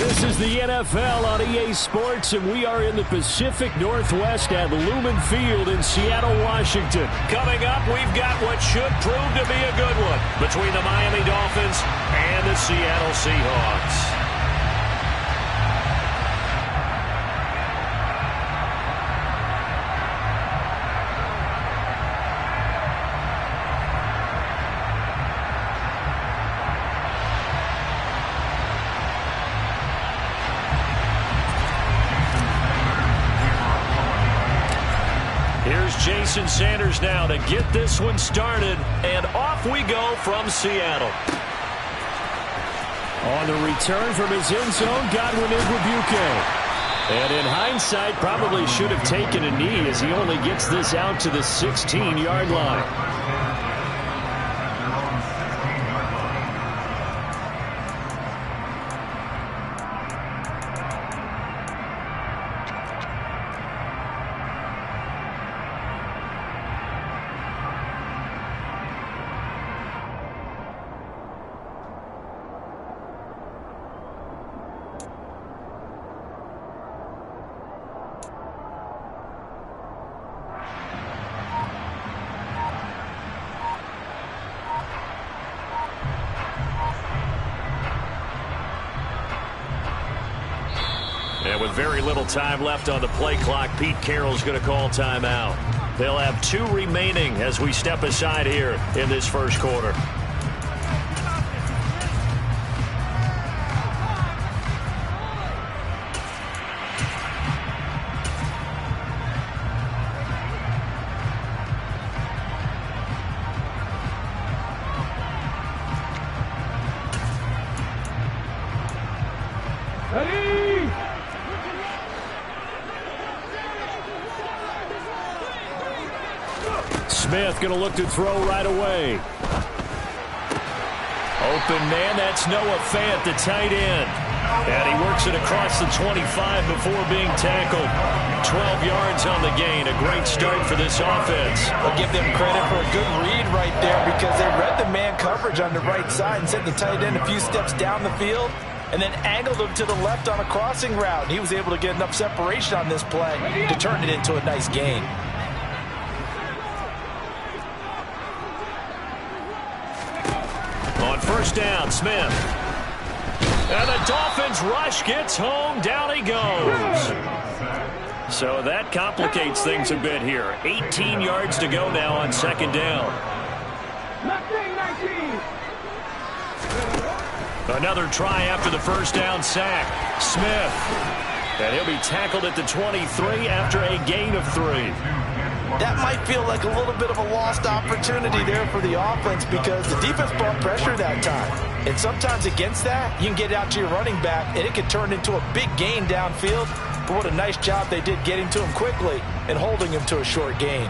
This is the NFL on EA Sports, and we are in the Pacific Northwest at Lumen Field in Seattle, Washington. Coming up, we've got what should prove to be a good one between the Miami Dolphins and the Seattle Seahawks. Jason Sanders now to get this one started, and off we go from Seattle. On the return from his end zone, Godwin Igwebuike. And in hindsight, probably should have taken a knee as he only gets this out to the 16-yard line. And with very little time left on the play clock, Pete Carroll's going to call timeout. They'll have 2 remaining as we step aside here in this first quarter. Smith going to look to throw right away. Open man, that's Noah Fant, the tight end. And he works it across the 25 before being tackled. 12 yards on the gain. A great start for this offense. I'll give them credit for a good read right there because they read the man coverage on the right side and sent the tight end a few steps down the field and then angled him to the left on a crossing route. He was able to get enough separation on this play to turn it into a nice gain. On first down, Smith. And the Dolphins rush gets home. Down he goes. So that complicates things a bit here. 18 yards to go now on second down. 19. Another try after the first down sack. Smith. And he'll be tackled at the 23 after a gain of 3. That might feel like a little bit of a lost opportunity there for the offense because the defense brought pressure that time. And sometimes against that, you can get out to your running back, and it can turn into a big gain downfield. But what a nice job they did getting to him quickly and holding him to a short gain.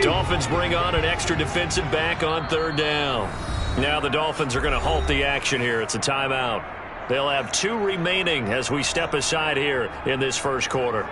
Dolphins bring on an extra defensive back on third down. Now the Dolphins are going to halt the action here. It's a timeout. They'll have 2 remaining as we step aside here in this first quarter.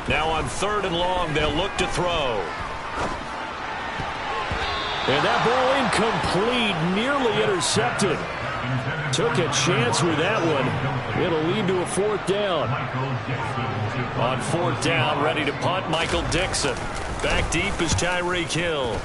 Now on third and long, they'll look to throw. And that ball incomplete, nearly intercepted. Took a chance with that one. It'll lead to a fourth down. On fourth down, ready to punt, Michael Dixon. Back deep is Tyreek Hill.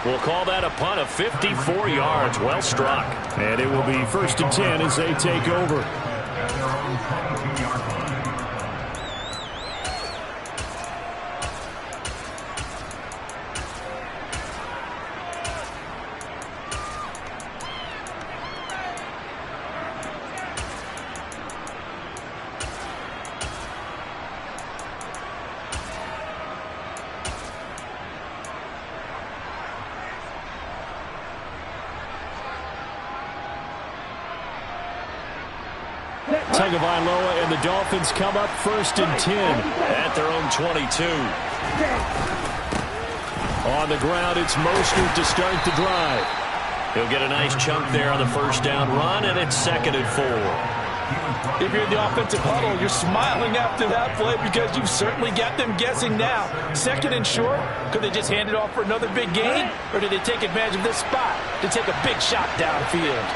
We'll call that a punt of 54 yards. Well struck. And it will be first and 10 as they take over. Tagovailoa and the Dolphins come up 1st and 10. At their own 22. On the ground, it's Mostert to start the drive. He'll get a nice chunk there on the first down run, and it's 2nd and 4. If you're in the offensive huddle, you're smiling after that play because you've certainly got them guessing now. 2nd and short, could they just hand it off for another big gain? Or did they take advantage of this spot to take a big shot downfield?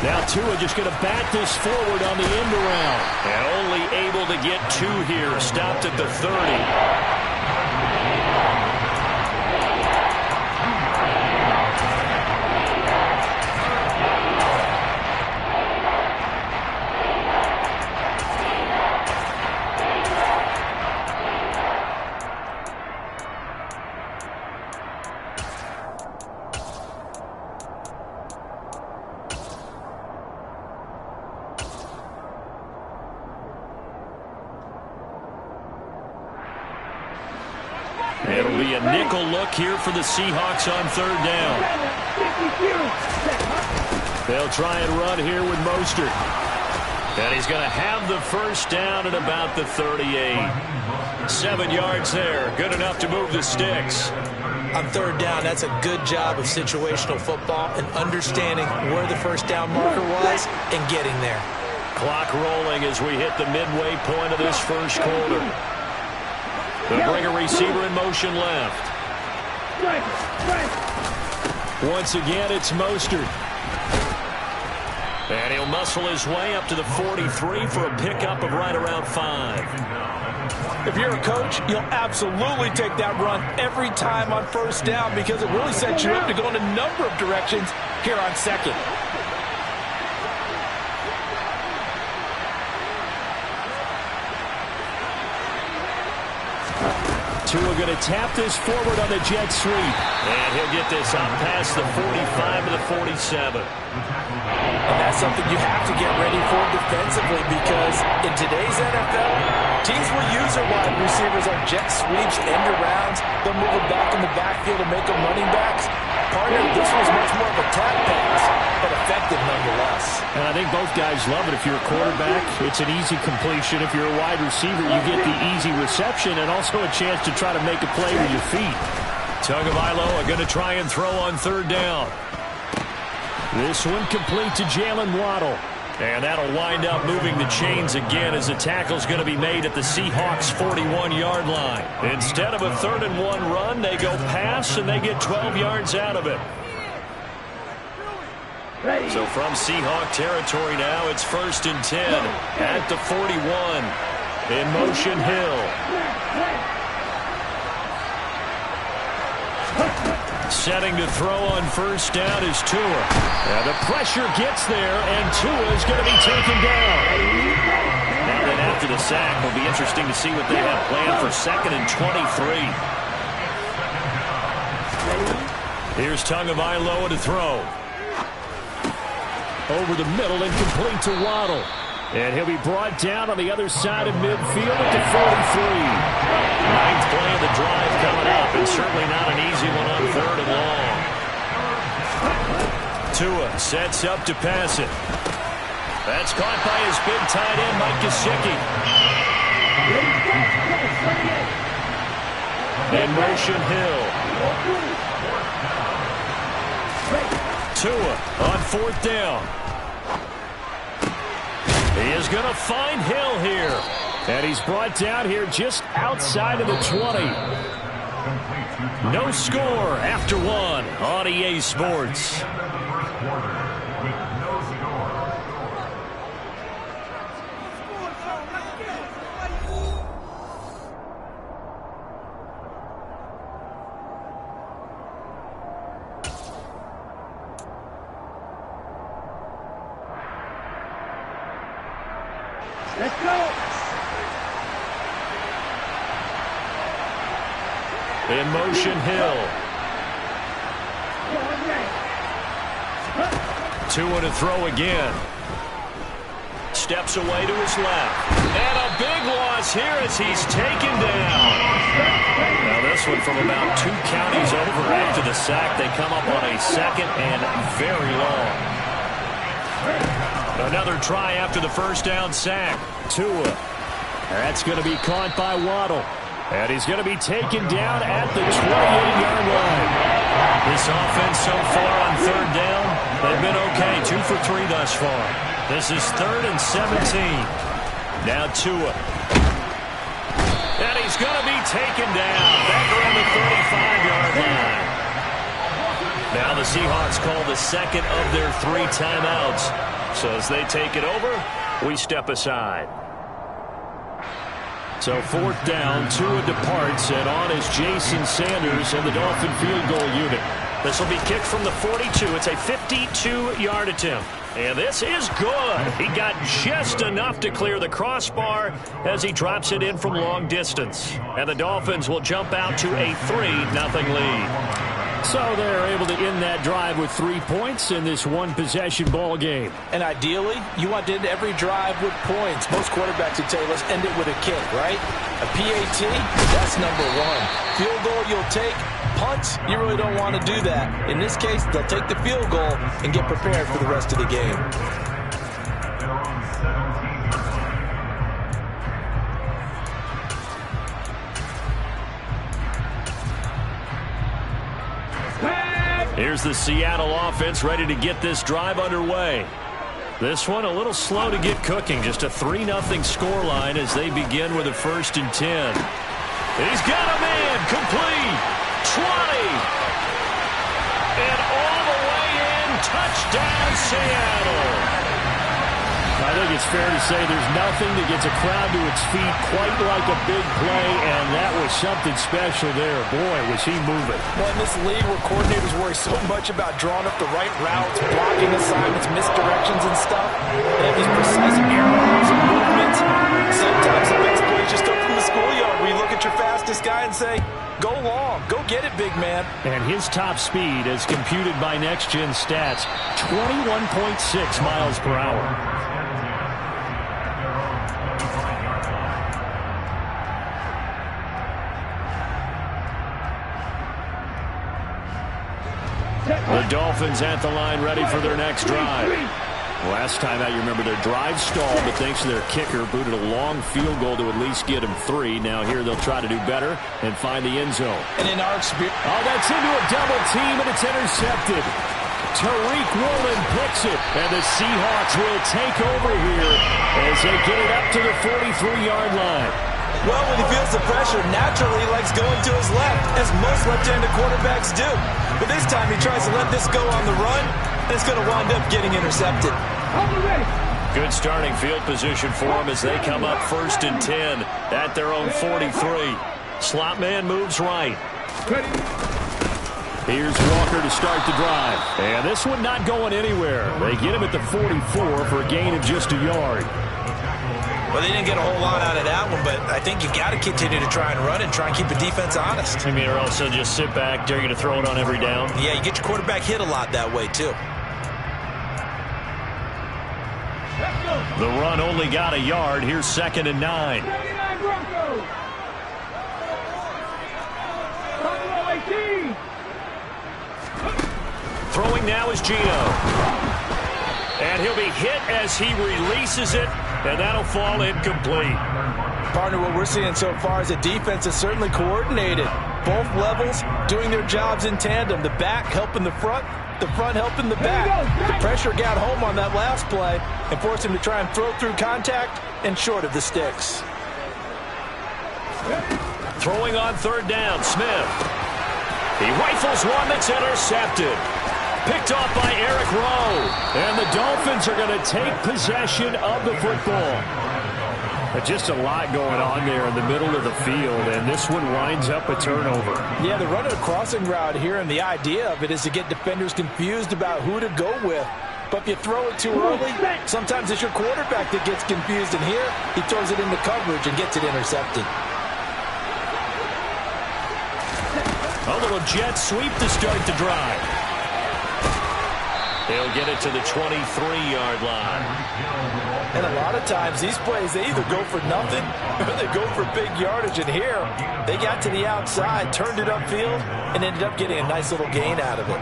Now Tua just going to bat this forward on the end around. And only able to get 2 here. Stopped at the 30. It'll be a nickel look here for the Seahawks on 3rd down. They'll try and run here with Mostert. And he's going to have the first down at about the 38. 7 yards there. Good enough to move the sticks. On 3rd down, that's a good job of situational football and understanding where the first down marker was and getting there. Clock rolling as we hit the midway point of this first quarter. They'll bring a receiver in motion left. Once again, it's Mostert. And he'll muscle his way up to the 43 for a pickup of right around 5. If you're a coach, you'll absolutely take that run every time on first down because it really sets you up to go in a number of directions here on 2nd. Tua going to tap this forward on the jet sweep. And he'll get this up past the 45 to the 47. And that's something you have to get ready for defensively because in today's NFL, teams will use their wide receivers on jet sweeps, end arounds. They'll move them back in the backfield and make them running backs. Partner, this was much more of a tap pass, but effective nonetheless. And I think both guys love it. If you're a quarterback, it's an easy completion. If you're a wide receiver, you get the easy reception and also a chance to try to make a play with your feet. Tagovailoa going to try and throw on 3rd down. This one complete to Jalen Waddle. And that'll wind up moving the chains again as the tackle's going to be made at the Seahawks' 41-yard line. Instead of a 3rd and 1 run, they go pass and they get 12 yards out of it. So from Seahawk territory now, it's 1st and 10 at the 41. In motion, Hill. Setting to throw on first down is Tua. And the pressure gets there, and Tua is going to be taken down. Now then, after the sack, it'll be interesting to see what they have planned for 2nd and 23. Here's Tagovailoa to throw. Over the middle and complete to Waddle. And he'll be brought down on the other side of midfield at the 43. 9th play of the drive coming up, and certainly not an easy one on 3rd and long. Tua sets up to pass it. That's caught by his big tight end, Mike Gesicki. In motion, Hill. Tua on 4th down. He is going to find Hill here. And he's brought down here just outside of the 20. No score after 1 on EA Sports. Let's go. In motion, Hill. Tua to throw again. Steps away to his left. And a big loss here as he's taken down. Now this one from about 2 counties over after the sack. They come up on a 2nd and very long. Another try after the first down sack. Tua. That's going to be caught by Waddle. And he's going to be taken down at the 28-yard line. This offense so far on third down, they've been okay. 2 for 3 thus far. This is 3rd and 17. Now Tua. And he's going to be taken down back around the 35-yard line. Now the Seahawks call the second of their 3 timeouts. So as they take it over, we step aside. So 4th down, Tua departs, and on is Jason Sanders and the Dolphin field goal unit. This will be kicked from the 42. It's a 52-yard attempt. And this is good. He got just enough to clear the crossbar as he drops it in from long distance. And the Dolphins will jump out to a 3-0 lead. So they're able to end that drive with 3 points in this one-possession ball game. And ideally, you want to end every drive with points. Most quarterbacks would tell you, let's end it with a kick, right? A PAT, that's number 1. Field goal you'll take. Punts, you really don't want to do that. In this case, they'll take the field goal and get prepared for the rest of the game. Here's the Seattle offense ready to get this drive underway. This one a little slow to get cooking. Just a 3-0 scoreline as they begin with a 1st and 10. He's got a man complete. 20. And all the way in. Touchdown, Seattle. I think it's fair to say there's nothing that gets a crowd to its feet quite like a big play, and that was something special there. Boy, was he moving. Well, in this league where coordinators worry so much about drawing up the right routes, blocking assignments, misdirections and stuff, they have these precise arrows and movements. Sometimes the best play is just up from the schoolyard where you look at your fastest guy and say, go long, go get it, big man. And his top speed, as computed by Next Gen Stats, 21.6 miles per hour. The Dolphins at the line ready for their next drive. Last time out, you remember their drive stalled, but thanks to their kicker, booted a long field goal to at least get them 3. Now here they'll try to do better and find the end zone. And in our experience... Oh, that's into a double team, and it's intercepted. Tariq Woolen picks it, and the Seahawks will take over here as they get it up to the 43-yard line. Well, when he feels the pressure, naturally he likes going to his left, as most left-handed quarterbacks do. But this time he tries to let this go on the run, and it's going to wind up getting intercepted. Good starting field position for them as they come up 1st and 10 at their own 43. Slot man moves right. Here's Walker to start the drive. And this one not going anywhere. They get him at the 44 for a gain of just a yard. Well, they didn't get a whole lot out of that one, but I think you got to continue to try and run and try and keep the defense honest. I mean, or also just sit back, dare you to throw it on every down. Yeah, you get your quarterback hit a lot that way, too. The run only got a yard. Here's 2nd and 9. Throwing now is Geno. And he'll be hit as he releases it, and that'll fall incomplete. Partner, what we're seeing so far is the defense is certainly coordinated. Both levels doing their jobs in tandem. The back helping the front helping the back. The pressure got home on that last play and forced him to try and throw through contact and short of the sticks. Throwing on 3rd down, Smith. He rifles one that's intercepted. Picked off by Eric Rowe. And the Dolphins are going to take possession of the football. Just a lot going on there in the middle of the field, and this one winds up a turnover. Yeah, they're running a crossing route here, and the idea of it is to get defenders confused about who to go with. But if you throw it too early, sometimes it's your quarterback that gets confused, and here he throws it into coverage and gets it intercepted. A little jet sweep to start the drive. They'll get it to the 23-yard line. And a lot of times these plays, they either go for nothing or they go for big yardage. And here, they got to the outside, turned it upfield, and ended up getting a nice little gain out of it.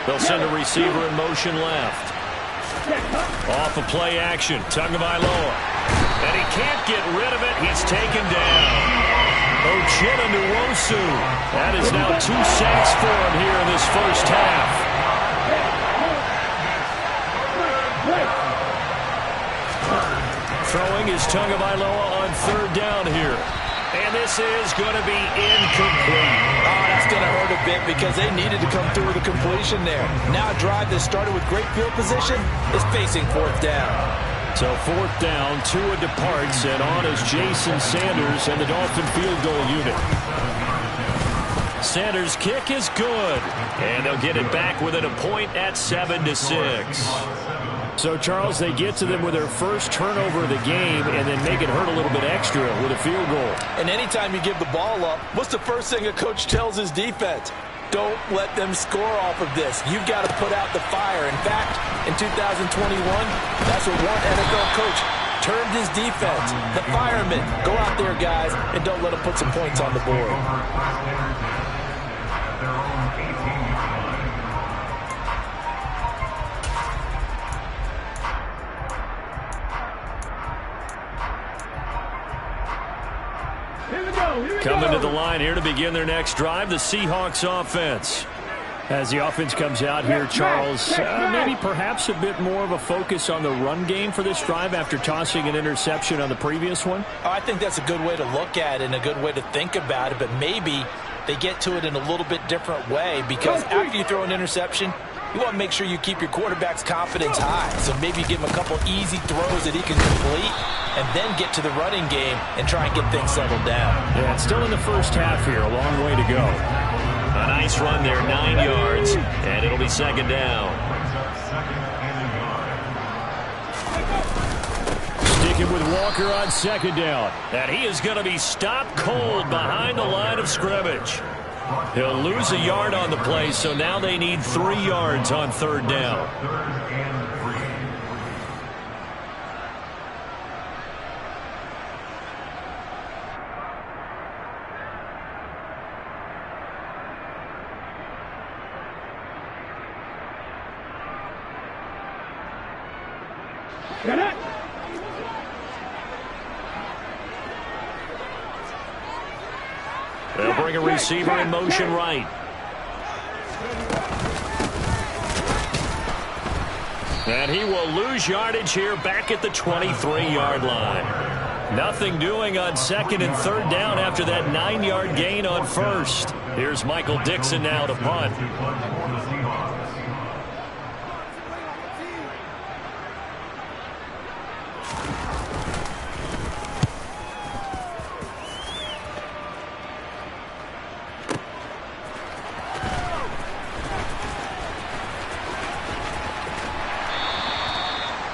They'll send a receiver in motion left. Off of play action, Tagovailoa. And he can't get rid of it. He's taken down. Uchenna-Nwosu. That is now 2 sacks for him here in this first half. Throwing is Tagovailoa on 3rd down here. And this is going to be incomplete. Oh, that's going to hurt a bit because they needed to come through with a completion there. Now a drive that started with great field position is facing 4th down. So 4th down, Tua departs, and on is Jason Sanders and the Dolphin field goal unit. Sanders' kick is good. And they'll get it back within a point at 7-6. So, Charles, they get to them with their first turnover of the game and then make it hurt a little bit extra with a field goal. And anytime you give the ball up, what's the first thing a coach tells his defense? Don't let them score off of this. You've got to put out the fire. In fact, in 2021, that's what one NFL coach termed his defense. The firemen. Go out there, guys, and don't let them put some points on the board. Coming to the line here to begin their next drive, the Seahawks offense. As the offense comes out here, Charles, maybe perhaps a bit more of a focus on the run game for this drive after tossing an interception on the previous one? Oh, I think that's a good way to look at it and a good way to think about it, but maybe they get to it in a little bit different way because after you throw an interception, you want to make sure you keep your quarterback's confidence high. So maybe give him a couple easy throws that he can complete and then get to the running game and try and get things settled down. Yeah, it's still in the first half here. A long way to go. A nice run there, 9 yards, and it'll be 2nd down. Sticking with Walker on 2nd down. And he is going to be stopped cold behind the line of scrimmage. He'll lose a yard on the play, so now they need 3 yards on 3rd down. They'll bring a receiver in motion right. And he will lose yardage here back at the 23-yard line. Nothing doing on 2nd and 3rd down after that 9-yard gain on 1st. Here's Michael Dixon now to punt.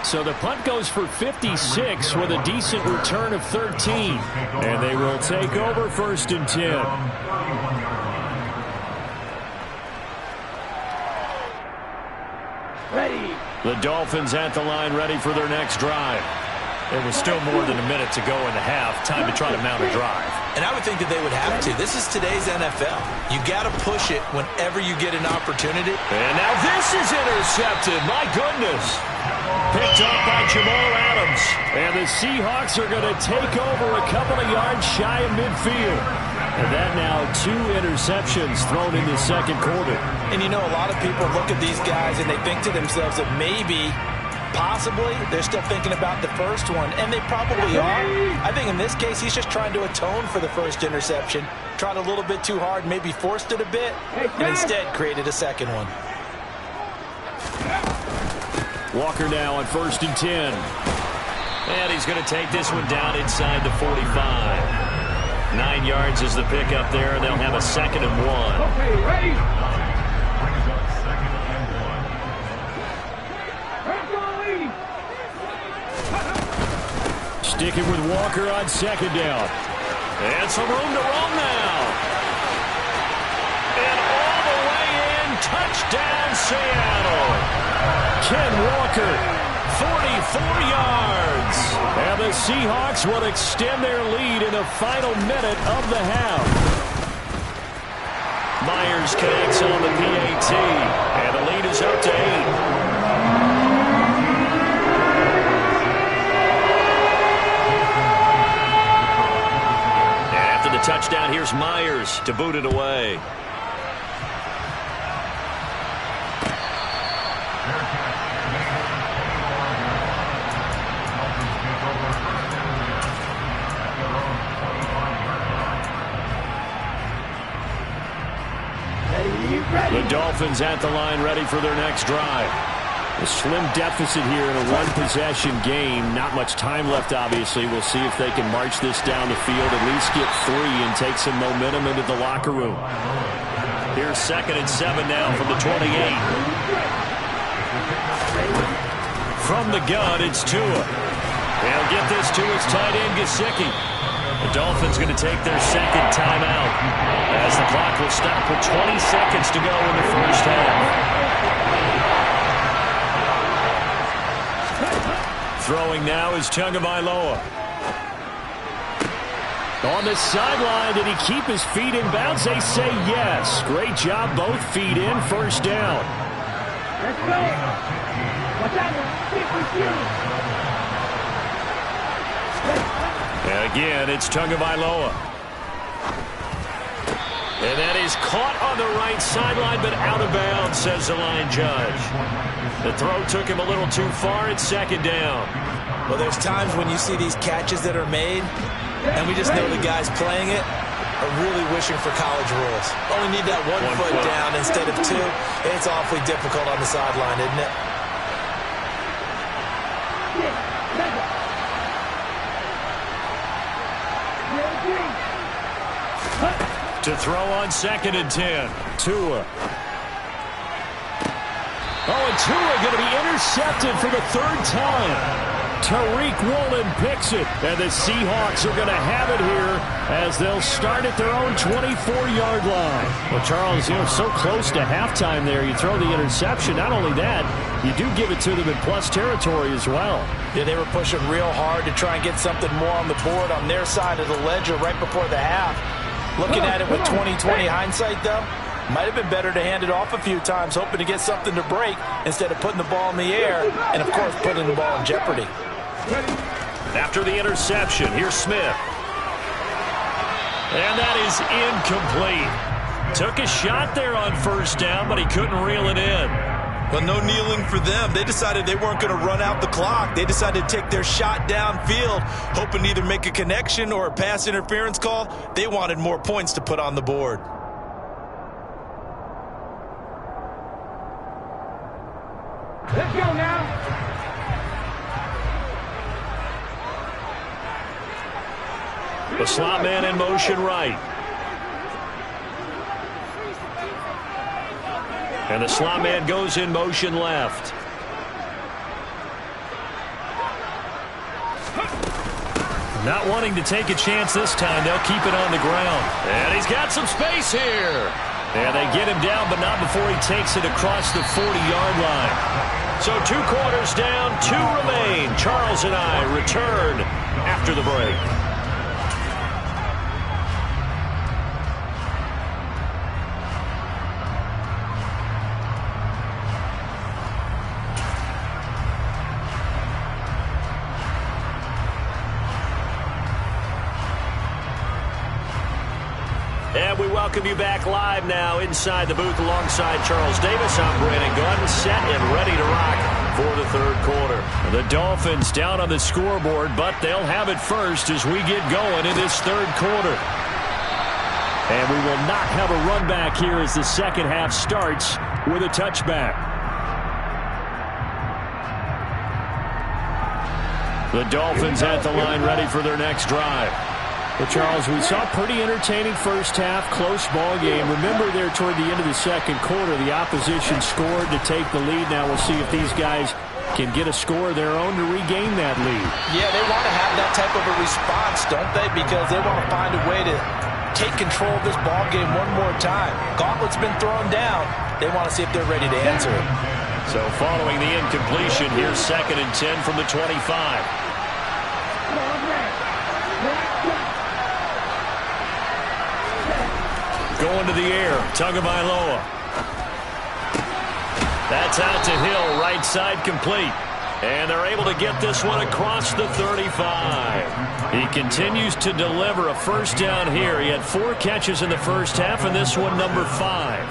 So the punt goes for 56 with a decent return of 13. And they will take over 1st and 10. Ready. The Dolphins at the line ready for their next drive. There was still more than a minute to go in the half. Time to try to mount a drive. And I would think that they would have to. This is today's NFL. You got to push it whenever you get an opportunity. And now this is intercepted. My goodness. Picked up by Jamal Adams. And the Seahawks are going to take over a couple of yards shy of midfield. And that now 2 interceptions thrown in the 2nd quarter. And you know, a lot of people look at these guys and they think to themselves that maybe, possibly, they're still thinking about the first one. And they probably are. I think in this case, he's just trying to atone for the first interception. Tried a little bit too hard, maybe forced it a bit, and instead created a second one. Walker now on 1st and 10. And he's going to take this one down inside the 45. 9 yards is the pickup there, and they'll have a 2nd and 1. Okay, ready? Sticking with Walker on 2nd down. And some room to roam now. And all the way in, touchdown Seattle. Ken Walker 44 yards. And the Seahawks will extend their lead in the final minute of the half. Myers connects on the PAT, and the lead is up to 8. Touchdown, here's Myers to boot it away. The Dolphins at the line, ready for their next drive. A slim deficit here in a one-possession game. Not much time left, obviously. We'll see if they can march this down the field, at least get 3 and take some momentum into the locker room. Here's 2nd and 7 now from the 28. From the gun, it's Tua. They'll get this to his tight end, Gesicki. The Dolphins going to take their second timeout as the clock will stop with 20 seconds to go in the first half. Throwing now is Tagovailoa. On the sideline, did he keep his feet in bounds? They say yes. Great job, both feet in, first down. Let's go. Watch out. And again, it's Tagovailoa. And that is caught on the right sideline, but out of bounds, says the line judge. The throw took him a little too far. It's 2nd down. Well, there's times when you see these catches that are made, and we just know the guys playing it are really wishing for college rules. Only need that one foot down instead of 2. It's awfully difficult on the sideline, isn't it? To throw on 2nd and 10. Tua. Oh, and Tua going to be intercepted for the 3rd time. Tariq Woolen picks it, and the Seahawks are going to have it here as they'll start at their own 24-yard line. Well, Charles, so close to halftime there. You throw the interception. Not only that, you do give it to them in plus territory as well. Yeah, they were pushing real hard to try and get something more on the board on their side of the ledger right before the half. Looking at it with 20/20 hindsight, though, might have been better to hand it off a few times, hoping to get something to break instead of putting the ball in the air and, of course, putting the ball in jeopardy. After the interception, here's Smith. And that is incomplete. Took a shot there on first down, but he couldn't reel it in. Well, no kneeling for them. They decided they weren't going to run out the clock. They decided to take their shot downfield, hoping to either make a connection or a pass interference call. They wanted more points to put on the board. Let's go now. The slot man in motion right. And the slot man goes in motion left. Not wanting to take a chance this time. They'll keep it on the ground. And he's got some space here. And they get him down, but not before he takes it across the 40-yard line. So 2 quarters down, 2 remain. Charles and I return after the break. And we welcome you back live now inside the booth alongside Charles Davis. I'm Brandon Gunn, set and ready to rock for the 3rd quarter. The Dolphins down on the scoreboard, but they'll have it first as we get going in this 3rd quarter. And we will not have a run back here as the second half starts with a touchback. The Dolphins at the line ready for their next drive. Well, Charles, we saw a pretty entertaining first half, close ball game. Remember there toward the end of the 2nd quarter, the opposition scored to take the lead. Now we'll see if these guys can get a score of their own to regain that lead. Yeah, they want to have that type of a response, don't they? Because they want to find a way to take control of this ball game one more time. Gauntlet's been thrown down. They want to see if they're ready to answer it. So following the incompletion, here's 2nd and 10 from the 25. Going to the air, Tagovailoa. That's out to Hill, right side complete. And they're able to get this one across the 35. He continues to deliver a first down here. He had 4 catches in the first half, and this one number 5.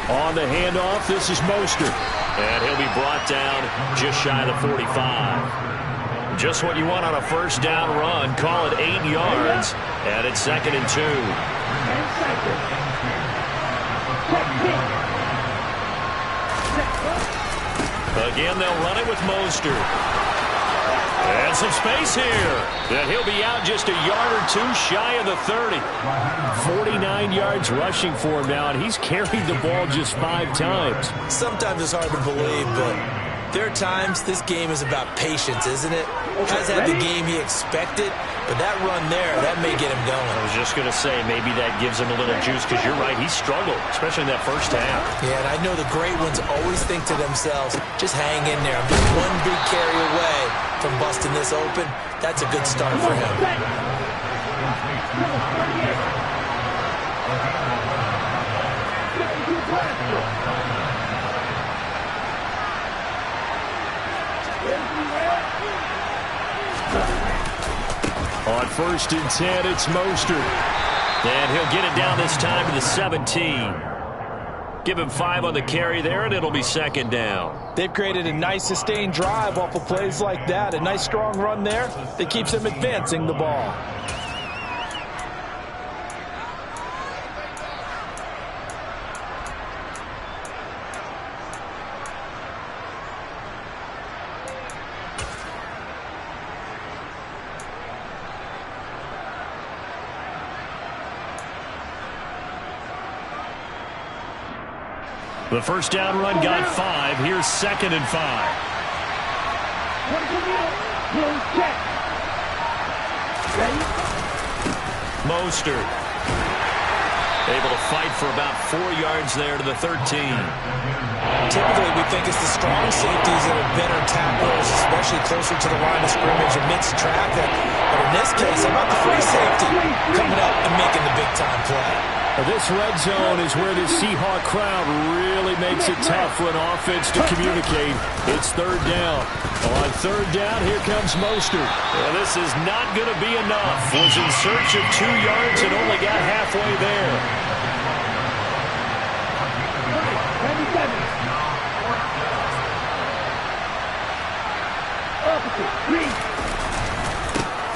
On the handoff, this is Mostert. And he'll be brought down just shy of the 45. Just what you want on a first down run. Call it 8 yards. And it's 2nd and 2. Again, they'll run it with Mostert. And some space here. And he'll be out just a yard or 2 shy of the 30. 49 yards rushing for him now, and he's carried the ball just 5 times. Sometimes it's hard to believe, but there are times this game is about patience, isn't it? Has had the game he expected, but that run there, that may get him going. I was just going to say, maybe that gives him a little juice, because you're right, he struggled, especially in that first half. Yeah, and I know the great ones always think to themselves, just hang in there. I'm just one big carry away from busting this open. That's a good start for him. On 1st and 10, it's Mostert. And he'll get it down this time to the 17. Give him 5 on the carry there, and it'll be 2nd down. They've created a nice sustained drive off of plays like that. A nice strong run there that keeps them advancing the ball. The first down run got 5. Here's 2nd and 5. Mostert able to fight for about 4 yards there to the 13. Typically, we think it's the strong safeties that are better tacklers, especially closer to the line of scrimmage amidst traffic. But in this case, how about the free safety coming up and making the big-time play? This red zone is where the Seahawk crowd really makes it tough for an offense to communicate. It's 3rd down. On 3rd down, here comes Mostert. Well, this is not going to be enough. Was in search of 2 yards and only got halfway there.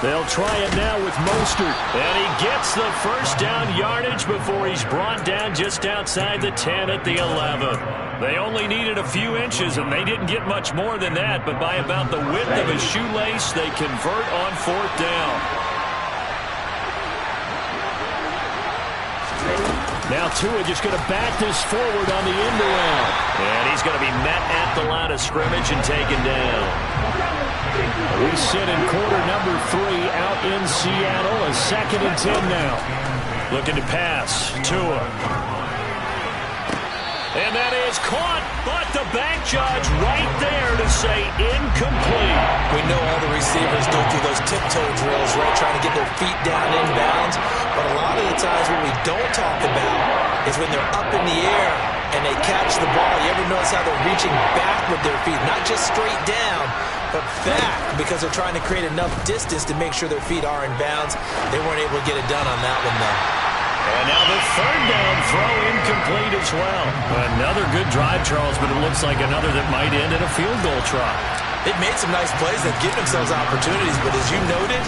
They'll try it now with Mostert. And he gets the first down yardage before he's brought down just outside the 10 at the 11. They only needed a few inches, and they didn't get much more than that. But by about the width of his shoelace, they convert on 4th down. Now Tua just going to back this forward on the end around. And he's going to be met at the line of scrimmage and taken down. We sit in quarter number 3 out in Seattle. A 2nd and 10 now. Looking to pass. Tua. And that is caught, but the back judge right there to say incomplete. We know all the receivers go through those tiptoe drills, right, trying to get their feet down inbounds. But a lot of the times what we don't talk about is when they're up in the air and they catch the ball. You ever notice how they're reaching back with their feet, not just straight down, but back, because they're trying to create enough distance to make sure their feet are in bounds. They weren't able to get it done on that one, though. And now the 3rd down throw incomplete as well. Another good drive, Charles, but it looks like another that might end in a field goal try. They've made some nice plays. They've given themselves opportunities, but as you noted,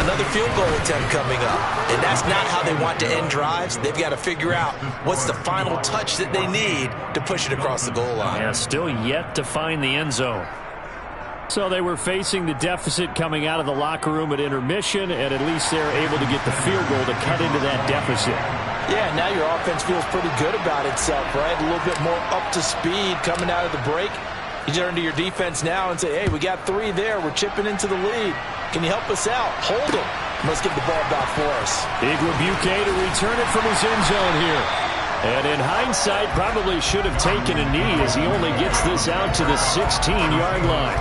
another field goal attempt coming up. And that's not how they want to end drives. They've got to figure out what's the final touch that they need to push it across the goal line. Yeah, still yet to find the end zone. So they were facing the deficit coming out of the locker room at intermission, and at least they're able to get the field goal to cut into that deficit. Yeah, now your offense feels pretty good about itself, right? A little bit more up to speed coming out of the break. You turn to your defense now and say, hey, we got 3 there. We're chipping into the lead. Can you help us out? Hold them. Let's get the ball back for us. Igwebuike to return it from his end zone here. And in hindsight, probably should have taken a knee as he only gets this out to the 16-yard line.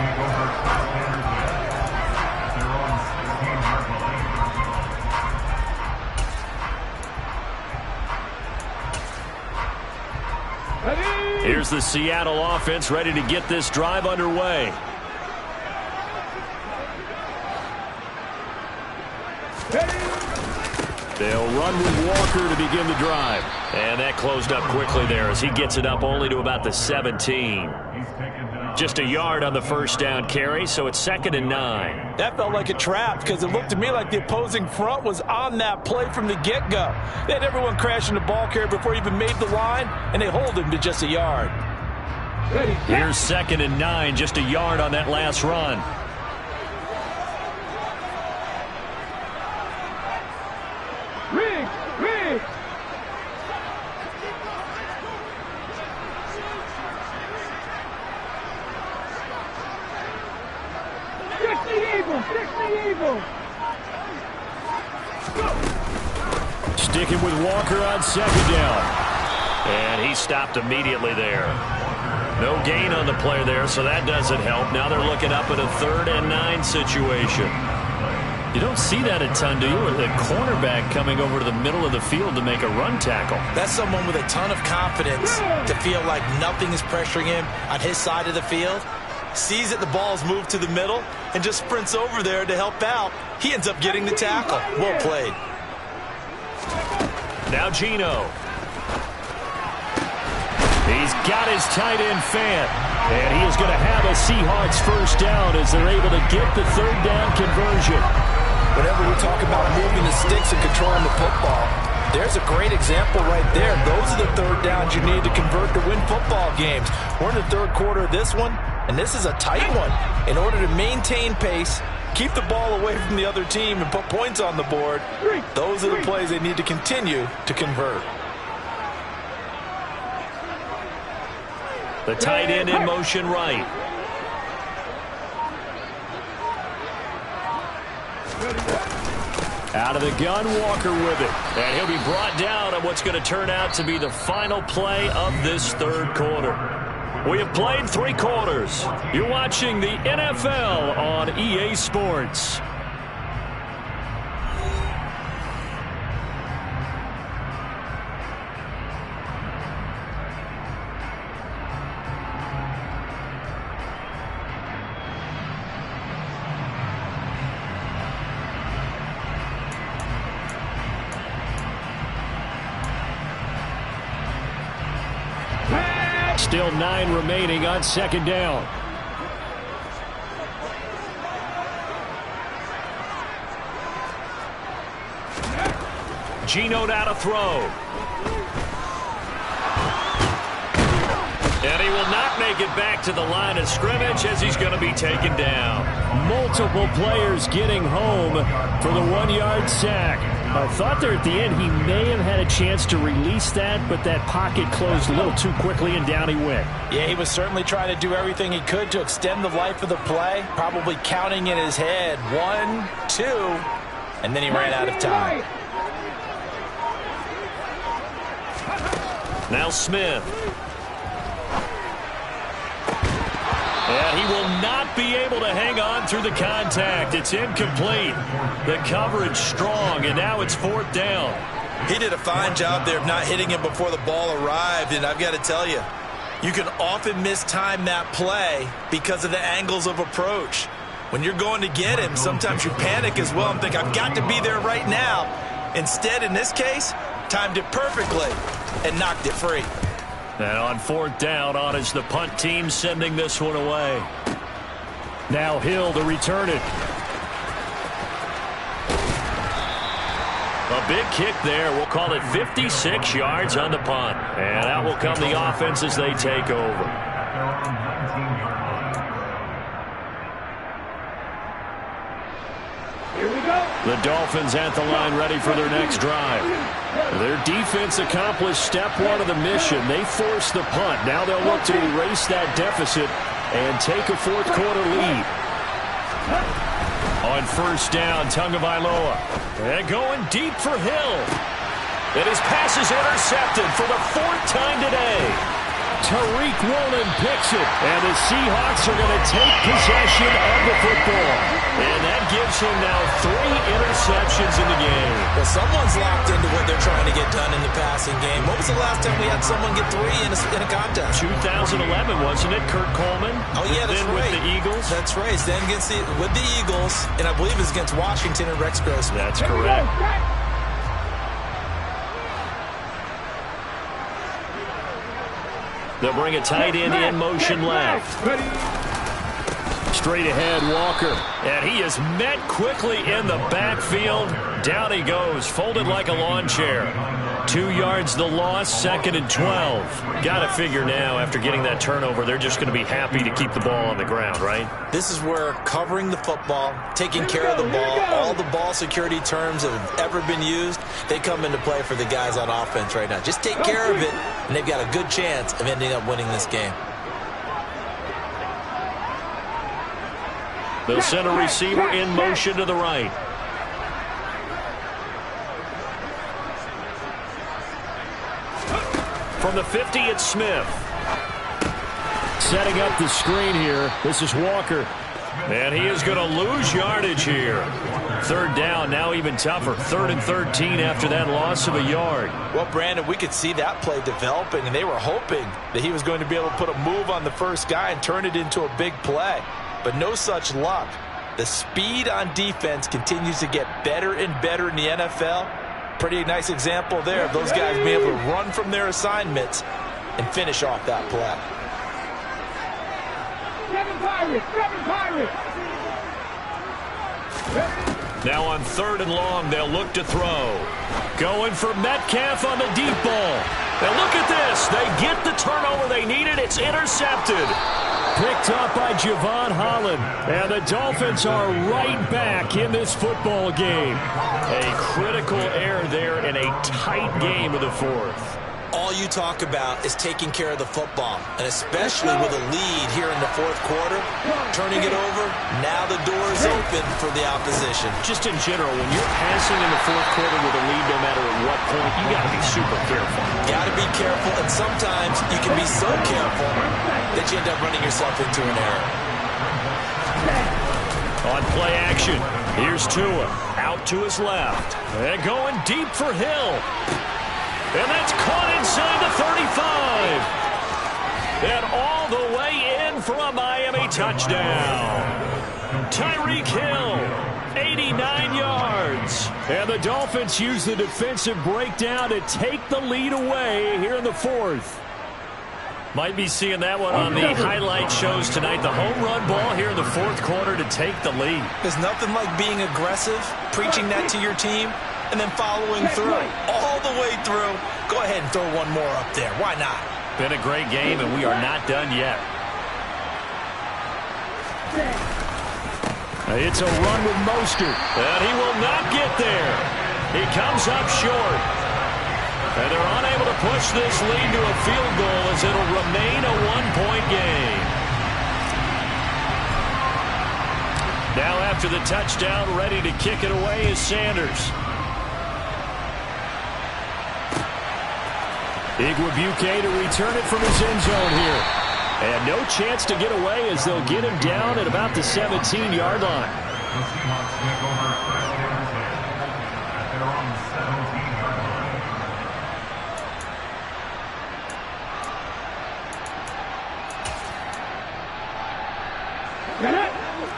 Here's the Seattle offense ready to get this drive underway. They'll run with Walker to begin the drive. And that closed up quickly there as he gets it up only to about the 17. Just a yard on the first down carry, so it's 2nd and 9. That felt like a trap because it looked to me like the opposing front was on that play from the get-go. They had everyone crashing the ball carrier before he even made the line, and they hold him to just a yard. Here's 2nd and 9, just a yard on that last run. Sticking with Walker on 2nd down. And he stopped immediately there. No gain on the play there, so that doesn't help. Now they're looking up at a 3rd and 9 situation. You don't see that a ton, do you? With the cornerback coming over to the middle of the field to make a run tackle. That's someone with a ton of confidence to feel like nothing is pressuring him on his side of the field. Sees that the ball's moved to the middle and just sprints over there to help out. He ends up getting the tackle. Well played. Now Geno. He's got his tight end fan. And he is going to have a Seahawks first down as they're able to get the 3rd down conversion. Whenever we talk about moving the sticks and controlling the football, there's a great example right there. Those are the 3rd downs you need to convert to win football games. We're in the 3rd quarter of this one, and this is a tight one. In order to maintain pace, keep the ball away from the other team, and put points on the board, those are the plays they need to continue to convert. The tight end in motion right. Out of the gun, Walker with it. And he'll be brought down on what's going to turn out to be the final play of this 3rd quarter. We have played 3 quarters. You're watching the NFL on EA Sports. Still 9 remaining on 2nd down. Geno now to throw. And he will not make it back to the line of scrimmage as he's going to be taken down. Multiple players getting home for the 1-yard sack. I thought there at the end he may have had a chance to release that, but that pocket closed a little too quickly and down he went. Yeah, he was certainly trying to do everything he could to extend the life of the play, probably counting in his head 1, 2, and then he ran out of time. Now Smith. And he will not be able to hang on through the contact. It's incomplete. The coverage strong, and now it's 4th down. He did a fine job there of not hitting him before the ball arrived, and I've got to tell you, you can often mistime that play because of the angles of approach. When you're going to get him, sometimes you panic as well and think, I've got to be there right now. Instead, in this case, timed it perfectly and knocked it free. And on 4th down, on is the punt team sending this one away. Now Hill to return it. A big kick there. We'll call it 56 yards on the punt. And out will come the offense as they take over. Here we go. The Dolphins at the line ready for their next drive. Their defense accomplished step 1 of the mission. They forced the punt. Now they'll look to erase that deficit and take a 4th quarter lead. On first down, Tagovailoa. And going deep for Hill. And his pass is intercepted for the 4th time today. Tariq Woolen picks it, and the Seahawks are going to take possession of the football. And that gives him now 3 interceptions in the game. Well, someone's locked into what they're trying to get done in the passing game. What was the last time we had someone get 3 in a contest? 2011, wasn't it? Kurt Coleman. Oh, yeah, that's then right. with the Eagles. That's right. Then with the Eagles, and I believe it's against Washington and Rex Grossman. That's correct. They'll bring a tight end in motion left. Straight ahead, Walker. And he is met quickly in the backfield. Down he goes, folded like a lawn chair. 2 yards the loss, 2nd and 12. Got to figure now, after getting that turnover, they're just going to be happy to keep the ball on the ground, right? This is where covering the football, taking care of the ball, all the ball security terms that have ever been used, they come into play for the guys on offense right now. Just take care of it, and they've got a good chance of ending up winning this game. They'll send a receiver in motion to the right. From the 50, it's Smith. Setting up the screen here. This is Walker. And he is going to lose yardage here. 3rd down, now even tougher. 3rd and 13 after that loss of a yard. Well, Brandon, we could see that play developing, and they were hoping that he was going to be able to put a move on the first guy and turn it into a big play. But no such luck. The speed on defense continues to get better and better in the NFL. Pretty nice example there of those guys being able to run from their assignments and finish off that play. 7 Pirates! Now on 3rd and long, they'll look to throw. Going for Metcalf on the deep ball. And look at this. They get the turnover they needed. It's intercepted. Picked up by Javon Holland. And the Dolphins are right back in this football game. A critical error there in a tight game of the 4th. All you talk about is taking care of the football, and especially with a lead here in the 4th quarter, turning it over, now the door is open for the opposition. Just in general, when you're passing in the 4th quarter with a lead, no matter at what point, you got to be super careful. Got to be careful, and sometimes you can be so careful that you end up running yourself into an error. On play action, here's Tua, out to his left, and going deep for Hill. And that's caught inside the 35. And all the way in for a Miami touchdown. Tyreek Hill, 89 yards. And the Dolphins use the defensive breakdown to take the lead away here in the 4th. Might be seeing that one on the highlight shows tonight. The home run ball here in the 4th quarter to take the lead. There's nothing like being aggressive, preaching that to your team, and then following through all the way through. Go ahead and throw one more up there. Why not? Been a great game, and we are not done yet. It's a run with Mostert. And he will not get there. He comes up short. And they're unable to push this lead to a field goal as it'll remain a one-point game. Now after the touchdown, ready to kick it away is Sanders. Igwebuike to return it from his end zone here. And no chance to get away as they'll get him down at about the 17-yard line.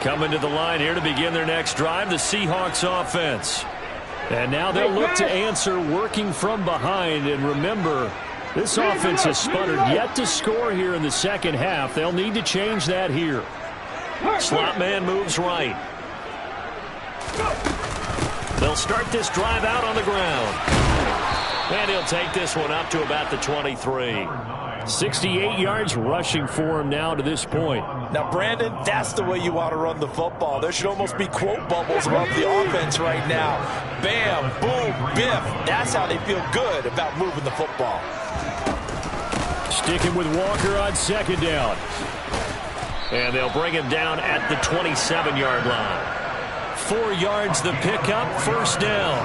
Coming to the line here to begin their next drive, the Seahawks offense. And now they'll look to answer working from behind. And remember, this offense has sputtered yet to score here in the second half. They'll need to change that here. Slot man moves right. They'll start this drive out on the ground. And he'll take this one up to about the 23. 68 yards rushing for him now to this point. Now, Brandon, that's the way you want to run the football. There should almost be quote bubbles about the offense right now. Bam, boom, biff. That's how they feel good about moving the football. Sticking with Walker on second down. And they'll bring him down at the 27-yard line. 4 yards the pickup, first down.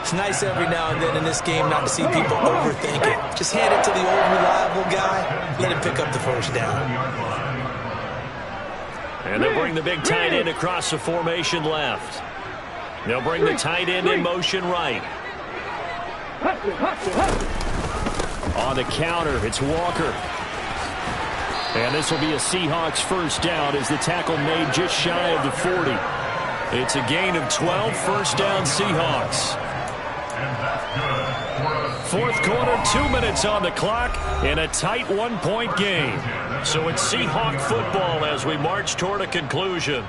It's nice every now and then in this game not to see people overthink it. Just hand it to the old reliable guy. Let him pick up the first down. And they'll bring the big tight end across the formation left. They'll bring the tight end in motion right. On the counter, it's Walker. And this will be a Seahawks first down as the tackle made just shy of the 40. It's a gain of 12, first down Seahawks. Fourth quarter, 2 minutes on the clock, and a tight 1-point game. So it's Seahawk football as we march toward a conclusion.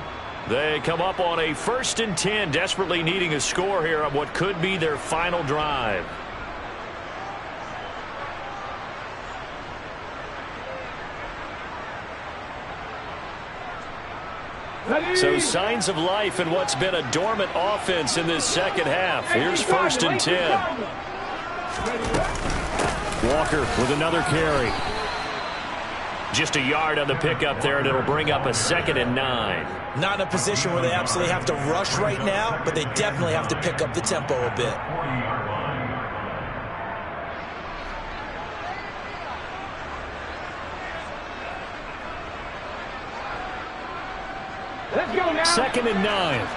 They come up on a 1st and 10, desperately needing a score here on what could be their final drive. So signs of life in what's been a dormant offense in this second half. Here's 1st and 10. Walker with another carry. Just a yard on the pickup there, and it'll bring up a 2nd and 9. Not in a position where they absolutely have to rush right now, but they definitely have to pick up the tempo a bit. Let's go now. 2nd and 9.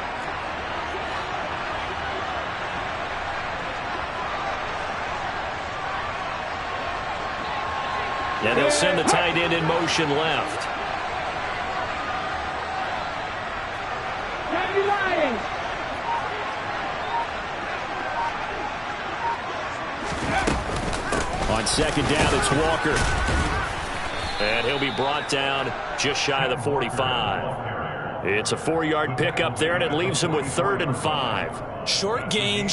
And they'll send the tight end in motion left. On 2nd down, it's Walker. And he'll be brought down just shy of the 45. It's a 4-yard pickup there, and it leaves him with 3rd and 5. Short gain,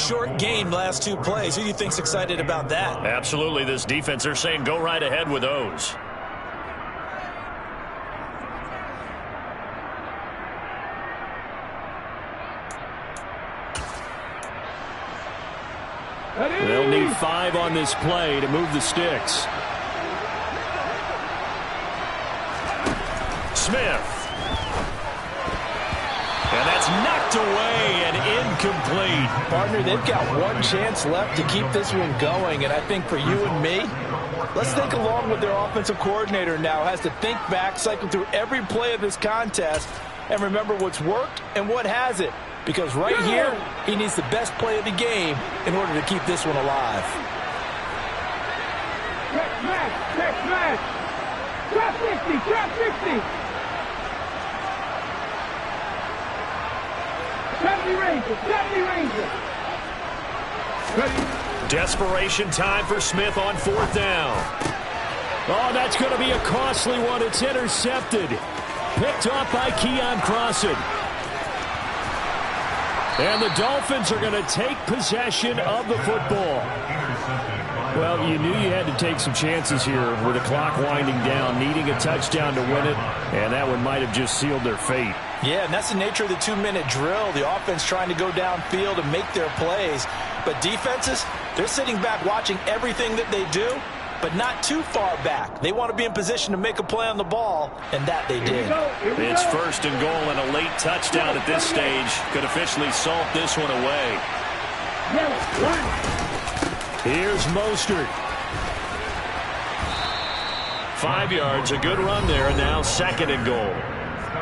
last 2 plays. Who do you think's excited about that? Absolutely. This defense, they're saying go right ahead with those. They'll need 5 on this play to move the sticks. Smith. And that's knocked away and incomplete. Partner, they've got 1 chance left to keep this one going, and I think for you and me, let's think along with their offensive coordinator now. Has to think back, cycle through every play of this contest, and remember what's worked and what hasn't. Because right here, he needs the best play of the game in order to keep this one alive. Check smash. Trap 50. 70 Ranger. Desperation time for Smith on 4th down. Oh, that's going to be a costly one. It's intercepted. Picked off by Keon Crossan. And the Dolphins are going to take possession of the football. Well, you knew you had to take some chances here with the clock winding down, needing a touchdown to win it, and that one might have just sealed their fate. Yeah, and that's the nature of the 2-minute drill. The offense trying to go downfield and make their plays. But defenses, they're sitting back watching everything that they do, but not too far back. They want to be in position to make a play on the ball, and that they did. It's 1st and goal, and a late touchdown at this stage could officially salt this one away. Here's Mostert. 5 yards, a good run there, and now 2nd and goal.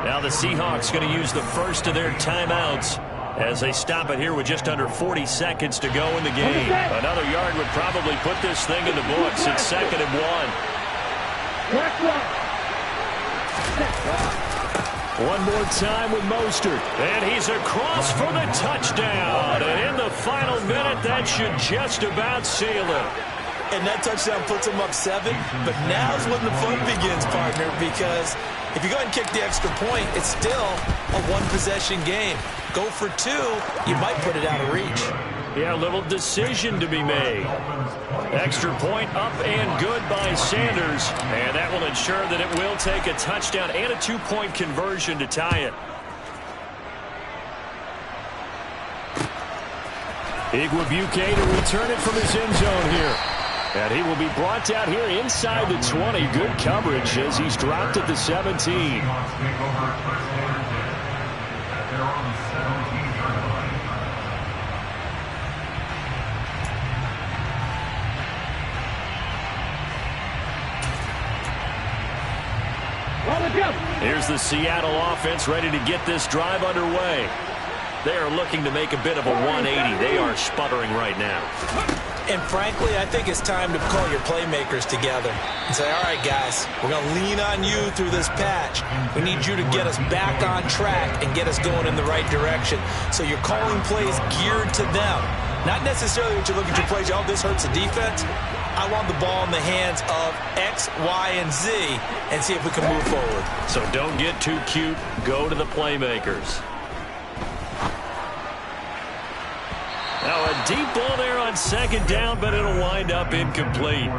Now the Seahawks going to use the first of their timeouts as they stop it here with just under 40 seconds to go in the game. Another yard would probably put this thing in the books. It's 2nd and 1. One more time with Mostert. And he's across for the touchdown. And in the final minute, that should just about seal it. And that touchdown puts them up 7. But now's when the fun begins, partner, because if you go ahead and kick the extra point, it's still a 1-possession game. Go for 2, you might put it out of reach. Yeah, a little decision to be made. Extra point up and good by Sanders. And that will ensure that it will take a touchdown and a 2-point conversion to tie it. Igwebuike to return it from his end zone here. And he will be brought down here inside the 20. Good coverage as he's dropped at the 17. Here's the Seattle offense ready to get this drive underway. They are looking to make a bit of a 180. They are sputtering right now. And frankly, I think it's time to call your playmakers together and say, all right, guys, we're going to lean on you through this patch. We need you to get us back on track and get us going in the right direction. So you're calling plays geared to them. Not necessarily what you look at your plays, oh, this hurts the defense. I want the ball in the hands of X, Y, and Z and see if we can move forward. So don't get too cute. Go to the playmakers. Now a deep ball there on second down, but it'll wind up incomplete.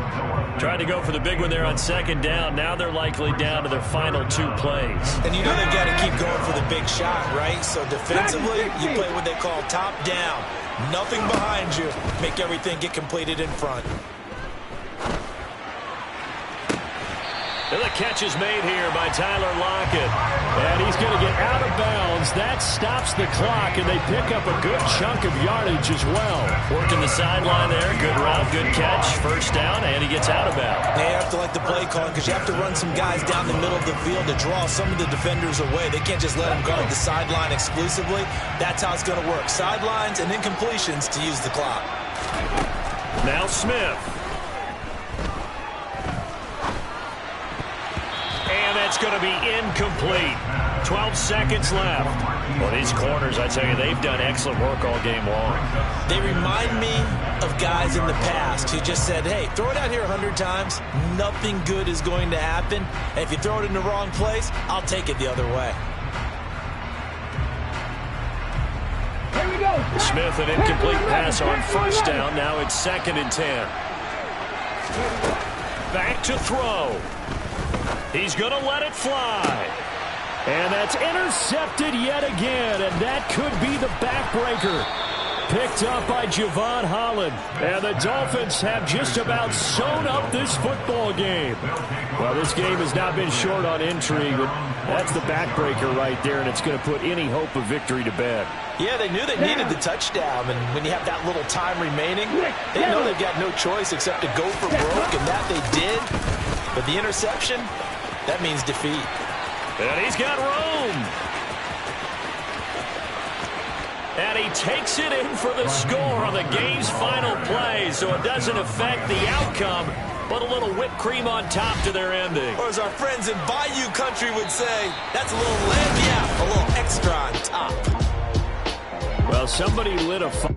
Tried to go for the big one there on second down. Now they're likely down to their final 2 plays. And you know they've got to keep going for the big shot, right? So defensively, you play what they call top down. Nothing behind you. Make everything get completed in front. And the catch is made here by Tyler Lockett. And he's going to get out of bounds. That stops the clock, and they pick up a good chunk of yardage as well. Working the sideline there. Good route, good catch. First down, and he gets out of bounds. They have to like the play call because you have to run some guys down the middle of the field to draw some of the defenders away. They can't just let them guard the sideline exclusively. That's how it's going to work. Sidelines and incompletions to use the clock. Now Smith. That's going to be incomplete. 12 seconds left. Well, these corners, I tell you, they've done excellent work all game long. They remind me of guys in the past who just said, hey, throw it out here 100 times. Nothing good is going to happen. And if you throw it in the wrong place, I'll take it the other way. Here we go. Smith, an incomplete pass on first down. Now it's 2nd and 10. Back to throw. He's going to let it fly. And that's intercepted yet again, and that could be the backbreaker. Picked up by Javon Holland. And the Dolphins have just about sewn up this football game. Well, this game has not been short on intrigue, but that's the backbreaker right there, and it's going to put any hope of victory to bed. Yeah, they knew they needed the touchdown, and when you have that little time remaining, they know they've got no choice except to go for broke, and that they did. But the interception, that means defeat. And he's got room. And he takes it in for the score on the game's final play, so it doesn't affect the outcome, but a little whipped cream on top to their ending. Or as our friends in Bayou Country would say, that's a little lambia, a little extra on top. Well, somebody lit a fire.